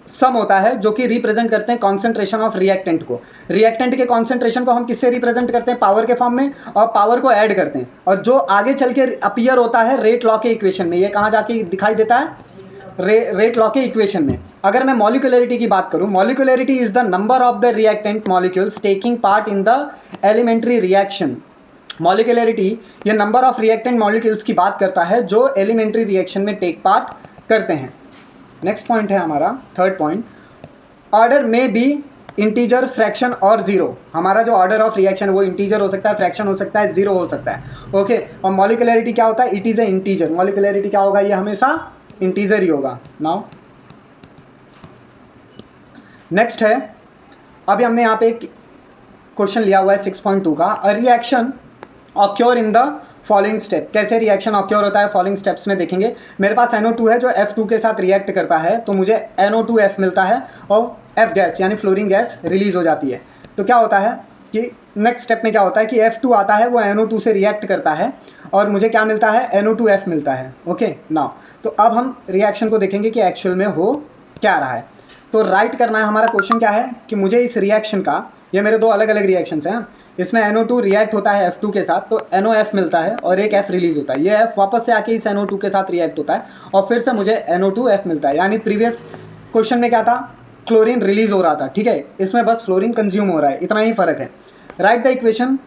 सम होता है, जो कि रिप्रेजेंट करते हैं कॉन्सेंट्रेशन ऑफ रिएक्टेंट को। रिएक्टेंट के कॉन्सेंट्रेशन को हम किससे रिप्रेजेंट करते हैं, पावर के फॉर्म में, और पावर को ऐड करते हैं, और जो आगे चल के अपीयर होता है रेट लॉ के इक्वेशन में। ये कहाँ जाके दिखाई देता है, रेट लॉ के इक्वेशन में। अगर मैं मॉलिक्यूलरिटी की बात करूं, molecularity is the number of the reactant molecules taking part in the elementary reaction. Molecularity ये नंबर ऑफ रिएक्टेंट मॉलिक्यूल्स की बात करता है जो एलिमेंट्री रिएक्शन में टेक पार्ट करते हैं। नेक्स्ट पॉइंट है हमारा third point, order may be integer, fraction और जीरो। हमारा जो ऑर्डर ऑफ रिएक्शन वो इंटीजर हो सकता है, फ्रैक्शन हो सकता है, जीरो हो सकता है। ओके, और मॉलिक्यूलरिटी क्या होता है, it is a integer. Molecularity क्या होगा, ये हमेशा इंटीजर ही होगा। नाउ नेक्स्ट है, अभी हमने यहाँ पे एक क्वेश्चन लिया हुआ है 6.2 का, a reaction occur in the following step. कैसे रिएक्शन ऑक्योर होता है, फॉलोइंग स्टेप्स में देखेंगे। मेरे पास NO2 है जो F2 के साथ रिएक्ट करता है, तो मुझे NO2F मिलता है और F गैस यानी फ्लोरीन गैस रिलीज हो जाती है। तो क्या होता है कि नेक्स्ट स्टेप में क्या होता है कि F2 आता है, वो NO2 से रिएक्ट करता है और मुझे क्या मिलता है, NO2F मिलता है। ओके नाउ, तो अब हम रिएक्शन को देखेंगे कि एक्चुअल में हो क्या रहा है। तो राइट करना है, हमारा क्वेश्चन क्या है कि मुझे इस रिएक्शन का, ये मेरे दो अलग अलग रिएक्शंस हैं, इसमें NO2 रिएक्ट होता है F2 के साथ, तो NOF मिलता है और एक F रिलीज होता है। ये F वापस से आके इस NO2 के साथ रिएक्ट होता है और फिर से मुझे NO2F मिलता है। यानी प्रीवियस क्वेश्चन में क्या था, क्लोरीन रिलीज हो रहा था, ठीक है, इसमें बस फ्लोरीन कंज्यूम हो रहा है, इतना ही फर्क है। Right the equation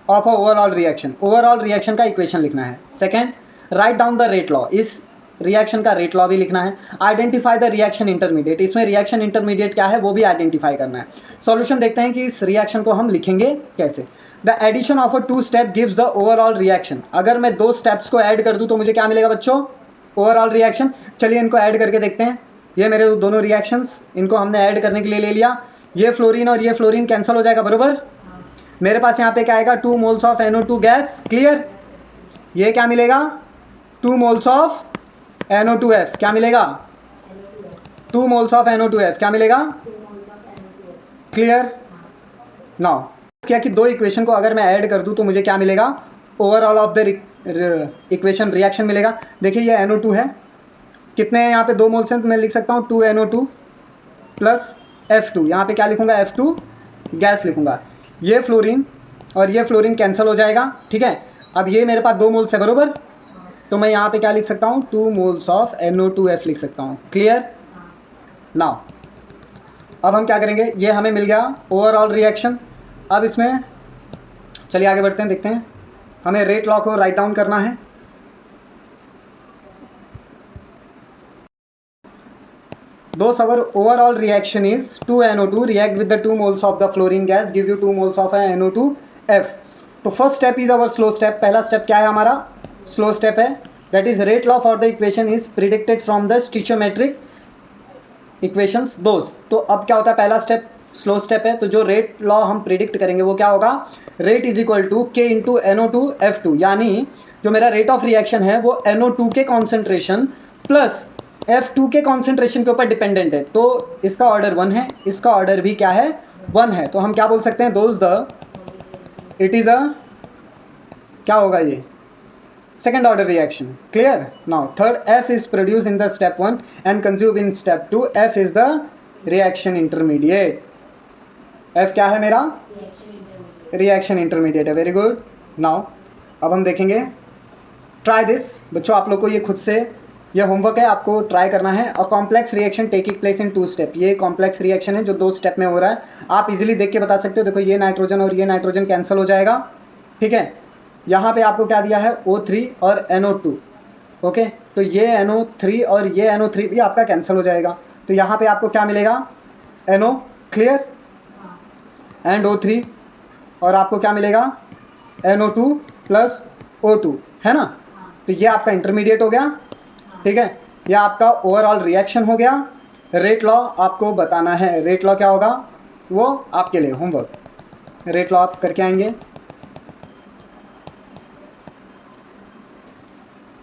of a overall reaction, overall reaction का इक्वेशन लिखना है। Second, write down the rate law, इस रिएक्शन का रेट लॉ भी लिखना है। आइडेंटिफाई द रिएक्शन इंटरमीडिएट, इसमें रिएक्शन इंटरमीडिएट क्या है वो भी आइडेंटिफाई करना है। सॉल्यूशन देखते हैं कि इस रिएक्शन को हम लिखेंगे कैसे। The addition of a 2 step gives the overall reaction. अगर मैं 2 स्टेप्स को ऐड कर दूं तो मुझे क्या मिलेगा बच्चों, ओवरऑल रिएक्शन। चलिए इनको ऐड करके देखते हैं। ये मेरे दोनों रिएक्शंस, इनको हमने ऐड करने के लिए ले लिया। ये फ्लोरीन और ये फ्लोरीन कैंसिल हो जाएगा, बरोबर। मेरे पास यहाँ पे क्या आएगा, 2 moles of NO2 gas, clear. ये क्या मिलेगा, 2 मोल्स ऑफ NO2F, क्या मिलेगा, 2 मोल्स ऑफ NO2F, क्या मिलेगा, क्लियर। नाउ क्या कि 2 इक्वेशन को अगर मैं ऐड कर दूं तो मुझे क्या मिलेगा, overall of the equation reaction मिलेगा। देखिए ये NO2 है, कितने हैं यहाँ पे, 2 मोल्स हैं, तो मैं लिख सकता हूँ 2 NO2 प्लस F2, यहाँ पे क्या लिखूंगा, F2 गैस लिखूंगा। ये फ्लोरीन और ये फ्लोरीन कैंसिल हो जाएगा, ठीक है। अब ये मेरे पास 2 मोल्स है, बरोबर, तो मैं यहाँ पे क्या लिख सकता हूँ, 2 मोल्स ऑफ NO2F लिख सकता हूँ, क्लियर। नाउ अब हम क्या करेंगे, ये हमें मिल गया ओवरऑल रिएक्शन। अब इसमें चलिए आगे बढ़ते हैं, देखते हैं। हमें रेट लॉ को राइट डाउन करना है। Thus our overall reaction is 2 NO2 react with the 2 moles of the fluorine gas give you 2 moles of NO2F। तो first step is our slow step. पहला स्टेप क्या है हमारा, स्लो स्टेप है, that is rate law for the equation is predicted from the stoichiometric equations दोस्त। तो अब क्या होता है, पहला स्टेप स्लो स्टेप है, तो जो रेट लॉ हम प्रिडिक्ट करेंगे वो क्या होगा, rate is equal to K into NO2F2, यानी जो मेरा रेट ऑफ रिएक्शन है वो NO2 के कॉन्सेंट्रेशन प्लस F2 के कॉन्सेंट्रेशन के ऊपर डिपेंडेंट है। तो इसका ऑर्डर 1 है, इसका ऑर्डर भी क्या है, 1 है, तो हम क्या बोल सकते हैं, those the it is a, क्या होगा ये, second order reaction. Clear? Now third, F is produced in the step 1 and consumed in step 2. F is the reaction intermediate. F क्या है मेरा, reaction intermediate है. Very good. Now अब हम देखेंगे, try this. बच्चों आप लोग को ये खुद से ये होमवर्क है, आपको ट्राई करना है. A complex reaction taking place in 2 step. ये कॉम्प्लेक्स रिएक्शन है जो 2 स्टेप में हो रहा है. आप इजीली देख के बता सकते हो. देखो ये नाइट्रोजन और ये नाइट्रोजन कैंसिल हो जाएगा. ठीक है, यहाँ पे आपको क्या दिया है, O3 और NO2. ओके, तो ये NO3 और ये NO3 भी आपका कैंसिल हो जाएगा. तो यहाँ पे आपको क्या मिलेगा, NO. क्लियर? एंड O3, और आपको क्या मिलेगा, NO2 प्लस O2, है ना. तो ये आपका इंटरमीडिएट हो गया. ठीक है, ये आपका ओवरऑल रिएक्शन हो गया. रेट लॉ आपको बताना है. रेट लॉ क्या होगा, वो आपके लिए होमवर्क. रेट लॉ आप करके आएंगे.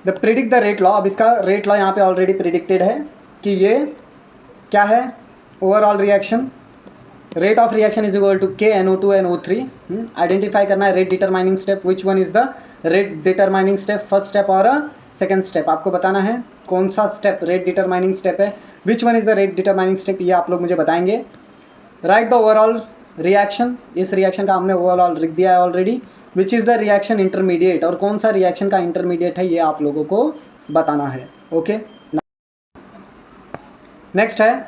The predict the rate law. अब इसका रेट लॉ यहाँ पे ऑलरेडी प्रिडिक्टेड है कि ये क्या है, overall reaction. Rate of reaction is equal to K NO2 and O3. Identify करना है rate determining step. Which one is the rate determining step, first step और सेकेंड स्टेप. आपको बताना है कौन सा स्टेप रेट डिटरमाइनिंग स्टेप है. विच one is the rate determining step, ये आप लोग मुझे बताएंगे. Right the overall reaction. इस रिएक्शन का हमने ओवरऑल लिख दिया है already. Which is the reaction intermediate, और कौन सा रिएक्शन का इंटरमीडिएट है ये आप लोगों को बताना है. ओके, नेक्स्ट है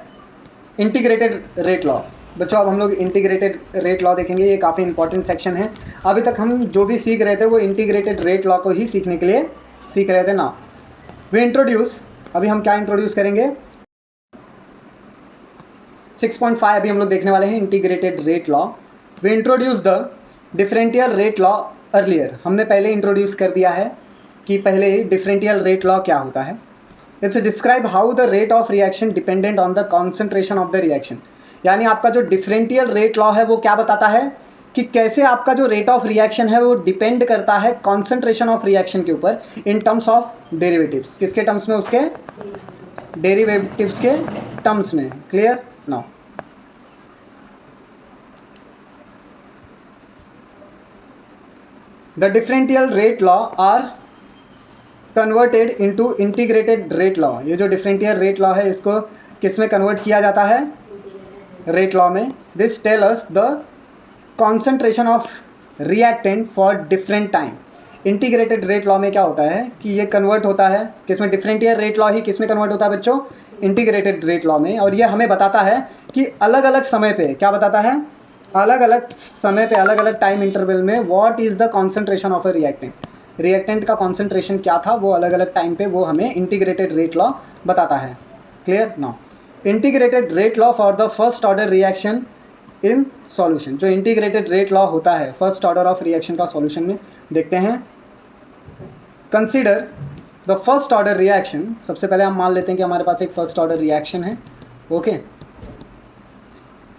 इंटीग्रेटेड रेट लॉ. बच्चों अब हम लोग इंटीग्रेटेड रेट लॉ देखेंगे. ये काफ़ी इंपॉर्टेंट सेक्शन है. अभी तक हम जो भी सीख रहे थे वो इंटीग्रेटेड रेट लॉ को ही सीखने के लिए सीख रहे थे ना. वी इंट्रोड्यूस, अभी हम क्या इंट्रोड्यूस करेंगे, 6.5 अभी हम लोग देखने वाले हैं, integrated rate law. We introduce the differential rate law earlier. हमने पहले इंट्रोड्यूस कर दिया है कि पहले डिफरेंशियल रेट लॉ क्या होता है. It's describe how the rate of reaction dependent on the concentration of the reaction. यानी आपका जो डिफरेंशियल रेट लॉ है वो क्या बताता है कि कैसे आपका जो रेट ऑफ रिएक्शन है वो डिपेंड करता है कॉन्सेंट्रेशन ऑफ रिएक्शन के ऊपर इन टर्म्स ऑफ डेरिवेटिव्स. किसके टर्म्स में, उसके डेरिवेटिव्स के टर्म्स में. Clear? Now the differential rate law are converted into integrated rate law. ये जो डिफरेंशियल रेट लॉ है इसको किस में कन्वर्ट किया जाता है, रेट लॉ में. This tell us the concentration of reactant for different time. Integrated rate law में क्या होता है कि ये कन्वर्ट होता है किसमें, डिफरेंशियल रेट लॉ ही किस में कन्वर्ट होता है बच्चों, इंटीग्रेटेड रेट लॉ में. और ये हमें बताता है कि अलग अलग समय पे, क्या बताता है, अलग अलग समय पे अलग अलग टाइम इंटरवल में what is the concentration of a reactant. Reactant का कॉन्सेंट्रेशन क्या था वो अलग अलग टाइम पे वो हमें इंटीग्रेटेड रेट लॉ बताता है. Clear? Now integrated rate law for the first order reaction in solution. जो इंटीग्रेटेड रेट लॉ होता है फर्स्ट ऑर्डर ऑफ रिएक्शन का सॉल्यूशन में देखते हैं. Consider the first order reaction. सबसे पहले हम मान लेते हैं कि हमारे पास एक फर्स्ट ऑर्डर रिएक्शन है. Okay,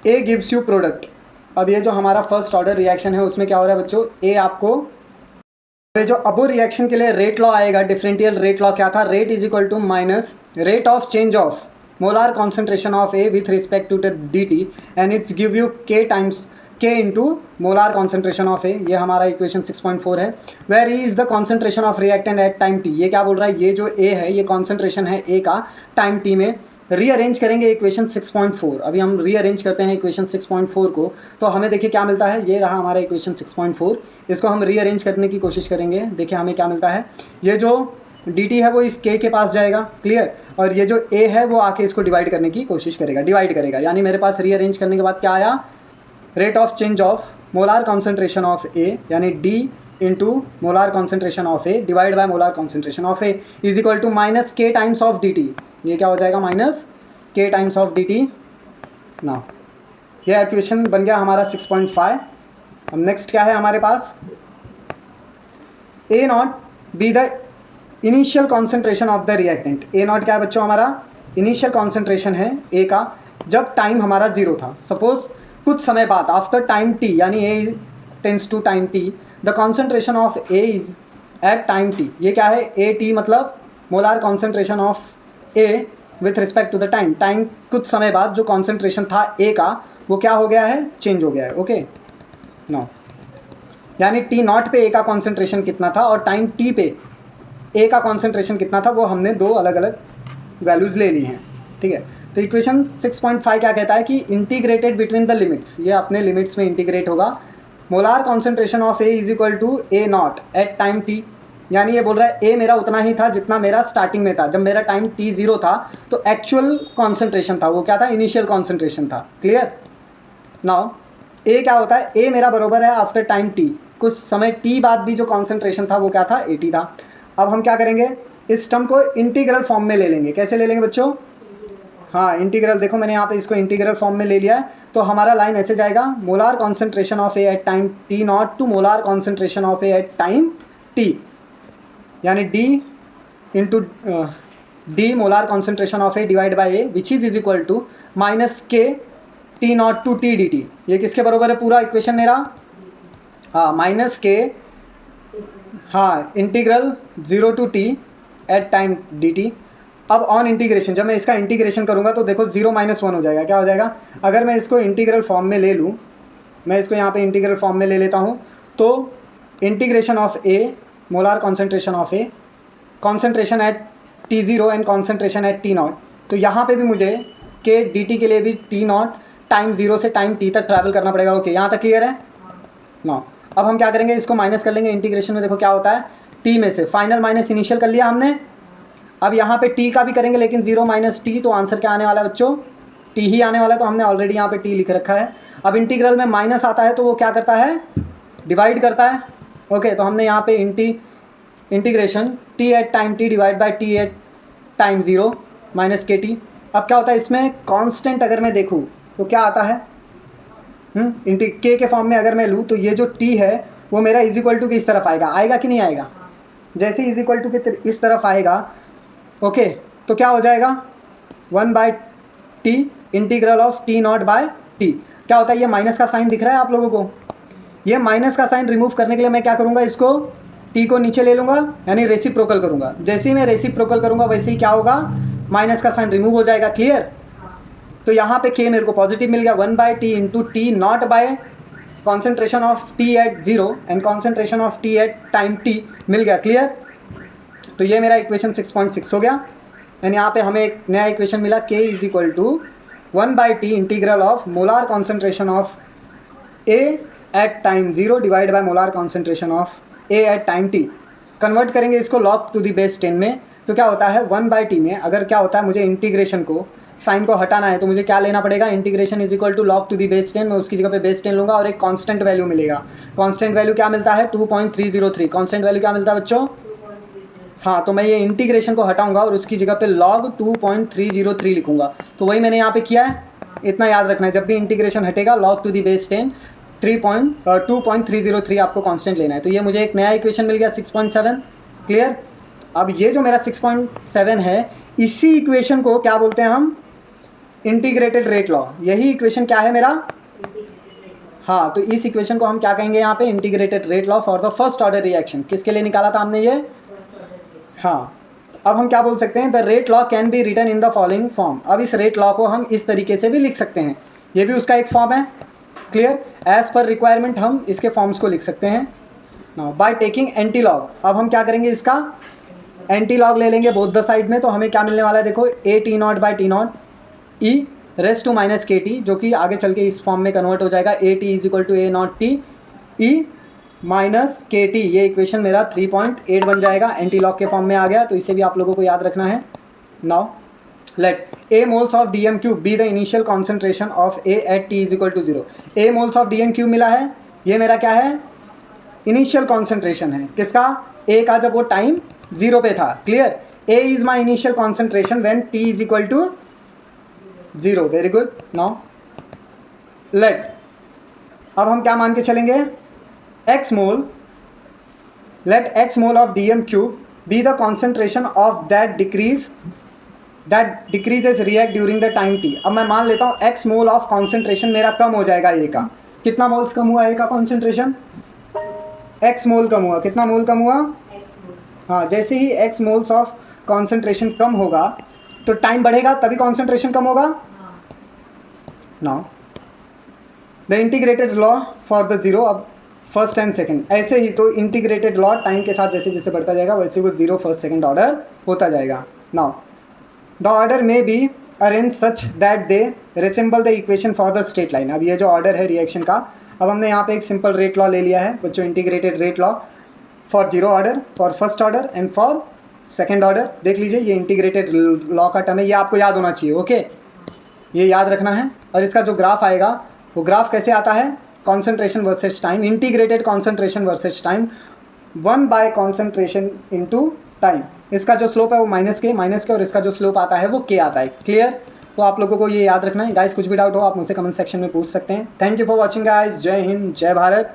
A gives you product. अब ये जो हमारा फर्स्ट ऑर्डर रिएक्शन है उसमें क्या हो रहा है बच्चों, ए आपको जो अबो रिएक्शन के लिए रेट लॉ आएगा, डिफरेंशियल रेट लॉ क्या था, rate is equal to minus rate of change of molar concentration of A with respect to the dt and it's give you k times k into molar concentration of A. ये हमारा equation 6.4 है. Where is the concentration of reactant at time t. ये क्या बोल रहा है, ये जो a है ये कॉन्सेंट्रेशन है a का टाइम t में. रीअरेंज करेंगे इक्वेशन 6.4. अभी हम रीअरेंज करते हैं इक्वेशन 6.4 को, तो हमें देखिए क्या मिलता है, ये रहा हमारा इक्वेशन 6.4. इसको हम रीअरेंज करने की कोशिश करेंगे. देखिए हमें क्या मिलता है, ये जो dt है वो इस k के पास जाएगा. क्लियर? और ये जो a है वो आके इसको डिवाइड करने की कोशिश करेगा, डिवाइड करेगा. यानी मेरे पास रीअरेंज करने के बाद क्या आया, rate of change of molar concentration of a यानी d into molar concentration of a divide by molar concentration of a is equal to minus k times of dt. ये क्या हो जाएगा, minus k times of dt. ना ये equation बन गया हमारा 6.5. अब नेक्स्ट क्या है हमारे पास, a not be the initial concentration of the reactant. A not क्या है बच्चों, हमारा इनिशियल कॉन्सेंट्रेशन है ए का जब टाइम हमारा 0 था. सपोज कुछ समय बाद आफ्टर टाइम t यानी A tends to time t the concentration of A is at time t. ये क्या है, ए टी मतलब molar concentration of A with respect to the time. Time कुछ समय बाद जो कॉन्सेंट्रेशन था ए का वो क्या हो गया है, चेंज हो गया है। ओके नाउ यानी टी नॉट पे ए का कॉन्सेंट्रेशन कितना था और टाइम टी पे ए का कॉन्सेंट्रेशन कितना था, वो हमने दो अलग अलग वैल्यूज ले ली हैं। ठीक है, तो इक्वेशन 6.5 क्या कहता है कि इंटीग्रेटेड बिटवीन द लिमिट्स, ये अपने लिमिट्स में इंटीग्रेट होगा। Molar concentration of A is equal to A naught at time T, यानी ये बोल रहा है ए मेरा उतना ही था जितना मेरा स्टार्टिंग में था, जब मेरा टाइम टी जीरो था तो एक्चुअल कॉन्सेंट्रेशन था वो क्या था, इनिशियल कॉन्सेंट्रेशन था। क्लियर। नाउ ए क्या होता है, ए मेरा बरोबर है आफ्टर टाइम टी, कुछ समय टी बाद भी जो कॉन्सेंट्रेशन था वो क्या था, 80 था। अब हम क्या करेंगे, इस टर्म को इंटीग्रल फॉर्म में ले लेंगे। कैसे ले लेंगे बच्चों, हाँ इंटीग्रल, देखो मैंने यहाँ पे इसको इंटीग्रल फॉर्म में ले लिया है। तो हमारा लाइन ऐसे जाएगा, molar concentration of A at time T not to molar concentration of A at time T, यानी D into D molar concentration of A divide by A which is equal to minus के T not to T D T. ये किसके बराबर है पूरा equation मेरा, हाँ minus k, हाँ integral 0 to t at time d t. अब ऑन इंटीग्रेशन, जब मैं इसका इंटीग्रेशन करूंगा तो देखो 0 - 1 हो जाएगा। क्या हो जाएगा, अगर मैं इसको इंटीग्रल फॉर्म में ले लूँ, मैं इसको यहाँ पे इंटीग्रल फॉर्म में ले लेता हूँ, तो integration of A molar concentration of A, concentration eight T0 and concentration eight T not, तो यहाँ पे भी मुझे के डी टी के लिए भी T नॉट टाइम 0 से टाइम T तक ट्रैवल करना पड़ेगा। ओके यहाँ तक क्लियर है ना। अब हम क्या करेंगे, इसको माइनस कर लेंगे इंटीग्रेशन में। देखो क्या होता है, T में से फाइनल माइनस इनिशियल कर लिया हमने। अब यहाँ पे T का भी करेंगे लेकिन 0 - T, तो आंसर क्या आने वाला है बच्चों, T ही आने वाला है। तो हमने ऑलरेडी यहाँ पे T लिख रखा है। अब इंटीग्रल में माइनस आता है तो वो क्या करता है, डिवाइड करता है। ओके तो हमने यहाँ पे integration T at time T divide by T at time 0 minus के टी। अब क्या होता है इसमें कांस्टेंट अगर मैं देखूँ तो क्या आता है, के फॉर्म में अगर मैं लूँ तो ये जो T है वो मेरा इज इक्वल टू की इस तरफ आएगा, आएगा कि नहीं आएगा, जैसे इज इक्वल टू के इस तरफ आएगा। ओके तो क्या हो जाएगा 1/t integral of T naught by T। क्या होता है, ये माइनस का साइन दिख रहा है आप लोगों को, ये माइनस का साइन रिमूव करने के लिए मैं क्या करूँगा, इसको T को नीचे ले लूँगा यानी रेसिप्रोकल करूँगा। जैसे ही मैं रेसिप्रोकल करूँगा वैसे ही क्या होगा, माइनस का साइन रिमूव हो जाएगा। क्लियर। तो यहाँ पे K मेरे को पॉजिटिव मिल गया, 1/t into t naught by concentration of T at 0 and concentration of T at time T मिल गया। क्लियर। तो ये मेरा इक्वेशन 6.6 हो गया। एंड यहाँ पे हमें एक नया इक्वेशन मिला, K is equal to 1/t integral of molar concentration of A at time 0 divide by molar concentration of A at time T। Convert करेंगे इसको log टू दी बेस 10 में, तो क्या होता है 1/t में अगर क्या होता है मुझे इंटीग्रेशन को साइन को हटाना है तो मुझे क्या लेना पड़ेगा, integration is equal to log to the base 10, मैं उसकी जगह पे बेस 10 लूँगा और एक कांस्टेंट वैल्यू मिलेगा। कांस्टेंट वैल्यू क्या मिलता है 2.303। कांस्टेंट वैल्यू क्या मिलता है बच्चों, हाँ तो मैं ये इंटीग्रेशन को हटाऊंगा और उसकी जगह पे log 2.303 लिखूंगा। तो वही मैंने यहाँ पे किया है, इतना याद रखना है, जब भी इंटीग्रेशन हटेगा log टू दी बेस 10 2.303 आपको कांस्टेंट लेना है। तो ये मुझे एक नया इक्वेशन मिल गया 6.7। क्लियर। अब ये जो मेरा 6.7 है इसी इक्वेशन को क्या बोलते हैं हम, इंटीग्रेटेड रेट लॉ। यही इक्वेशन क्या है मेरा, हाँ तो इस इक्वेशन को हम क्या कहेंगे यहाँ पे, integrated rate law for the first order reaction. किसके लिए निकाला था हमने ये, हाँ अब हम क्या बोल सकते हैं, the rate law can be written in the following form. अब इस रेट लॉ को हम इस तरीके से भी लिख सकते हैं, ये भी उसका एक फॉर्म है। क्लियर। एज पर रिक्वायरमेंट हम इसके फॉर्म्स को लिख सकते हैं। Now by taking anti log, अब हम क्या करेंगे, इसका एंटी लॉग ले लेंगे बोथ द साइड में। तो हमें क्या मिलने वाला है, देखो A t naught by t naught e raise to minus के टी, जो कि आगे चल के इस फॉर्म में कन्वर्ट हो जाएगा, A t is equal to A naught t e minus के टी। ये इक्वेशन मेरा 3.8 बन जाएगा, एंटी लॉग के फॉर्म में आ गया। तो इसे भी आप लोगों को याद रखना है। Now let A moles of dm cube be the initial concentration of A at T is equal to 0। A moles of dm cube मिला है, ये मेरा क्या है, इनिशियल कॉन्सेंट्रेशन है किसका, A का, जब वो टाइम 0 पे था। Clear. A is my initial concentration when T is equal to 0। Very good. Now let, अब हम क्या मान के चलेंगे, x mole, let x mole of dm cube be the concentration of that decreases react during the time t। अब मैं मान लेता हूँ x मोल ऑफ कॉन्सेंट्रेशन मेरा कम हो जाएगा A का। कितना मोल्स कम हुआ A का कॉन्सेंट्रेशन, x मोल कम हुआ। कितना मोल कम हुआ, हाँ जैसे ही x मोल्स ऑफ कॉन्सेंट्रेशन कम होगा तो टाइम बढ़ेगा तभी कॉन्सेंट्रेशन कम होगा। Now the integrated law for the zero, अब फर्स्ट एंड सेकंड, ऐसे ही तो इंटीग्रेटेड लॉ टाइम के साथ जैसे जैसे बढ़ता जाएगा वैसे वो जीरो फर्स्ट सेकंड ऑर्डर होता जाएगा. Now the order may be arrange such that they resemble the equation for the straight line. अब ये जो ऑर्डर है रिएक्शन का, अब हमने यहाँ पे एक सिंपल रेट लॉ ले लिया है बच्चों, integrated rate law for zero order, for first order and for second order. देख लीजिए ये इंटीग्रेटेड लॉ का टर्म है, ये आपको याद होना चाहिए. ओके, ये याद रखना है. और इसका जो ग्राफ आएगा वो ग्राफ कैसे आता है, concentration versus time, integrated concentration versus time, 1 bye concentration into time. इसका जो स्लोप है वो माइनस के और इसका जो स्लोप आता है वो के आता है. क्लियर? तो आप लोगों को ये याद रखना है. गाइस कुछ भी डाउट हो आप मुझसे कमेंट सेक्शन में पूछ सकते हैं. Thank you for watching guys. जय हिंद, जय भारत.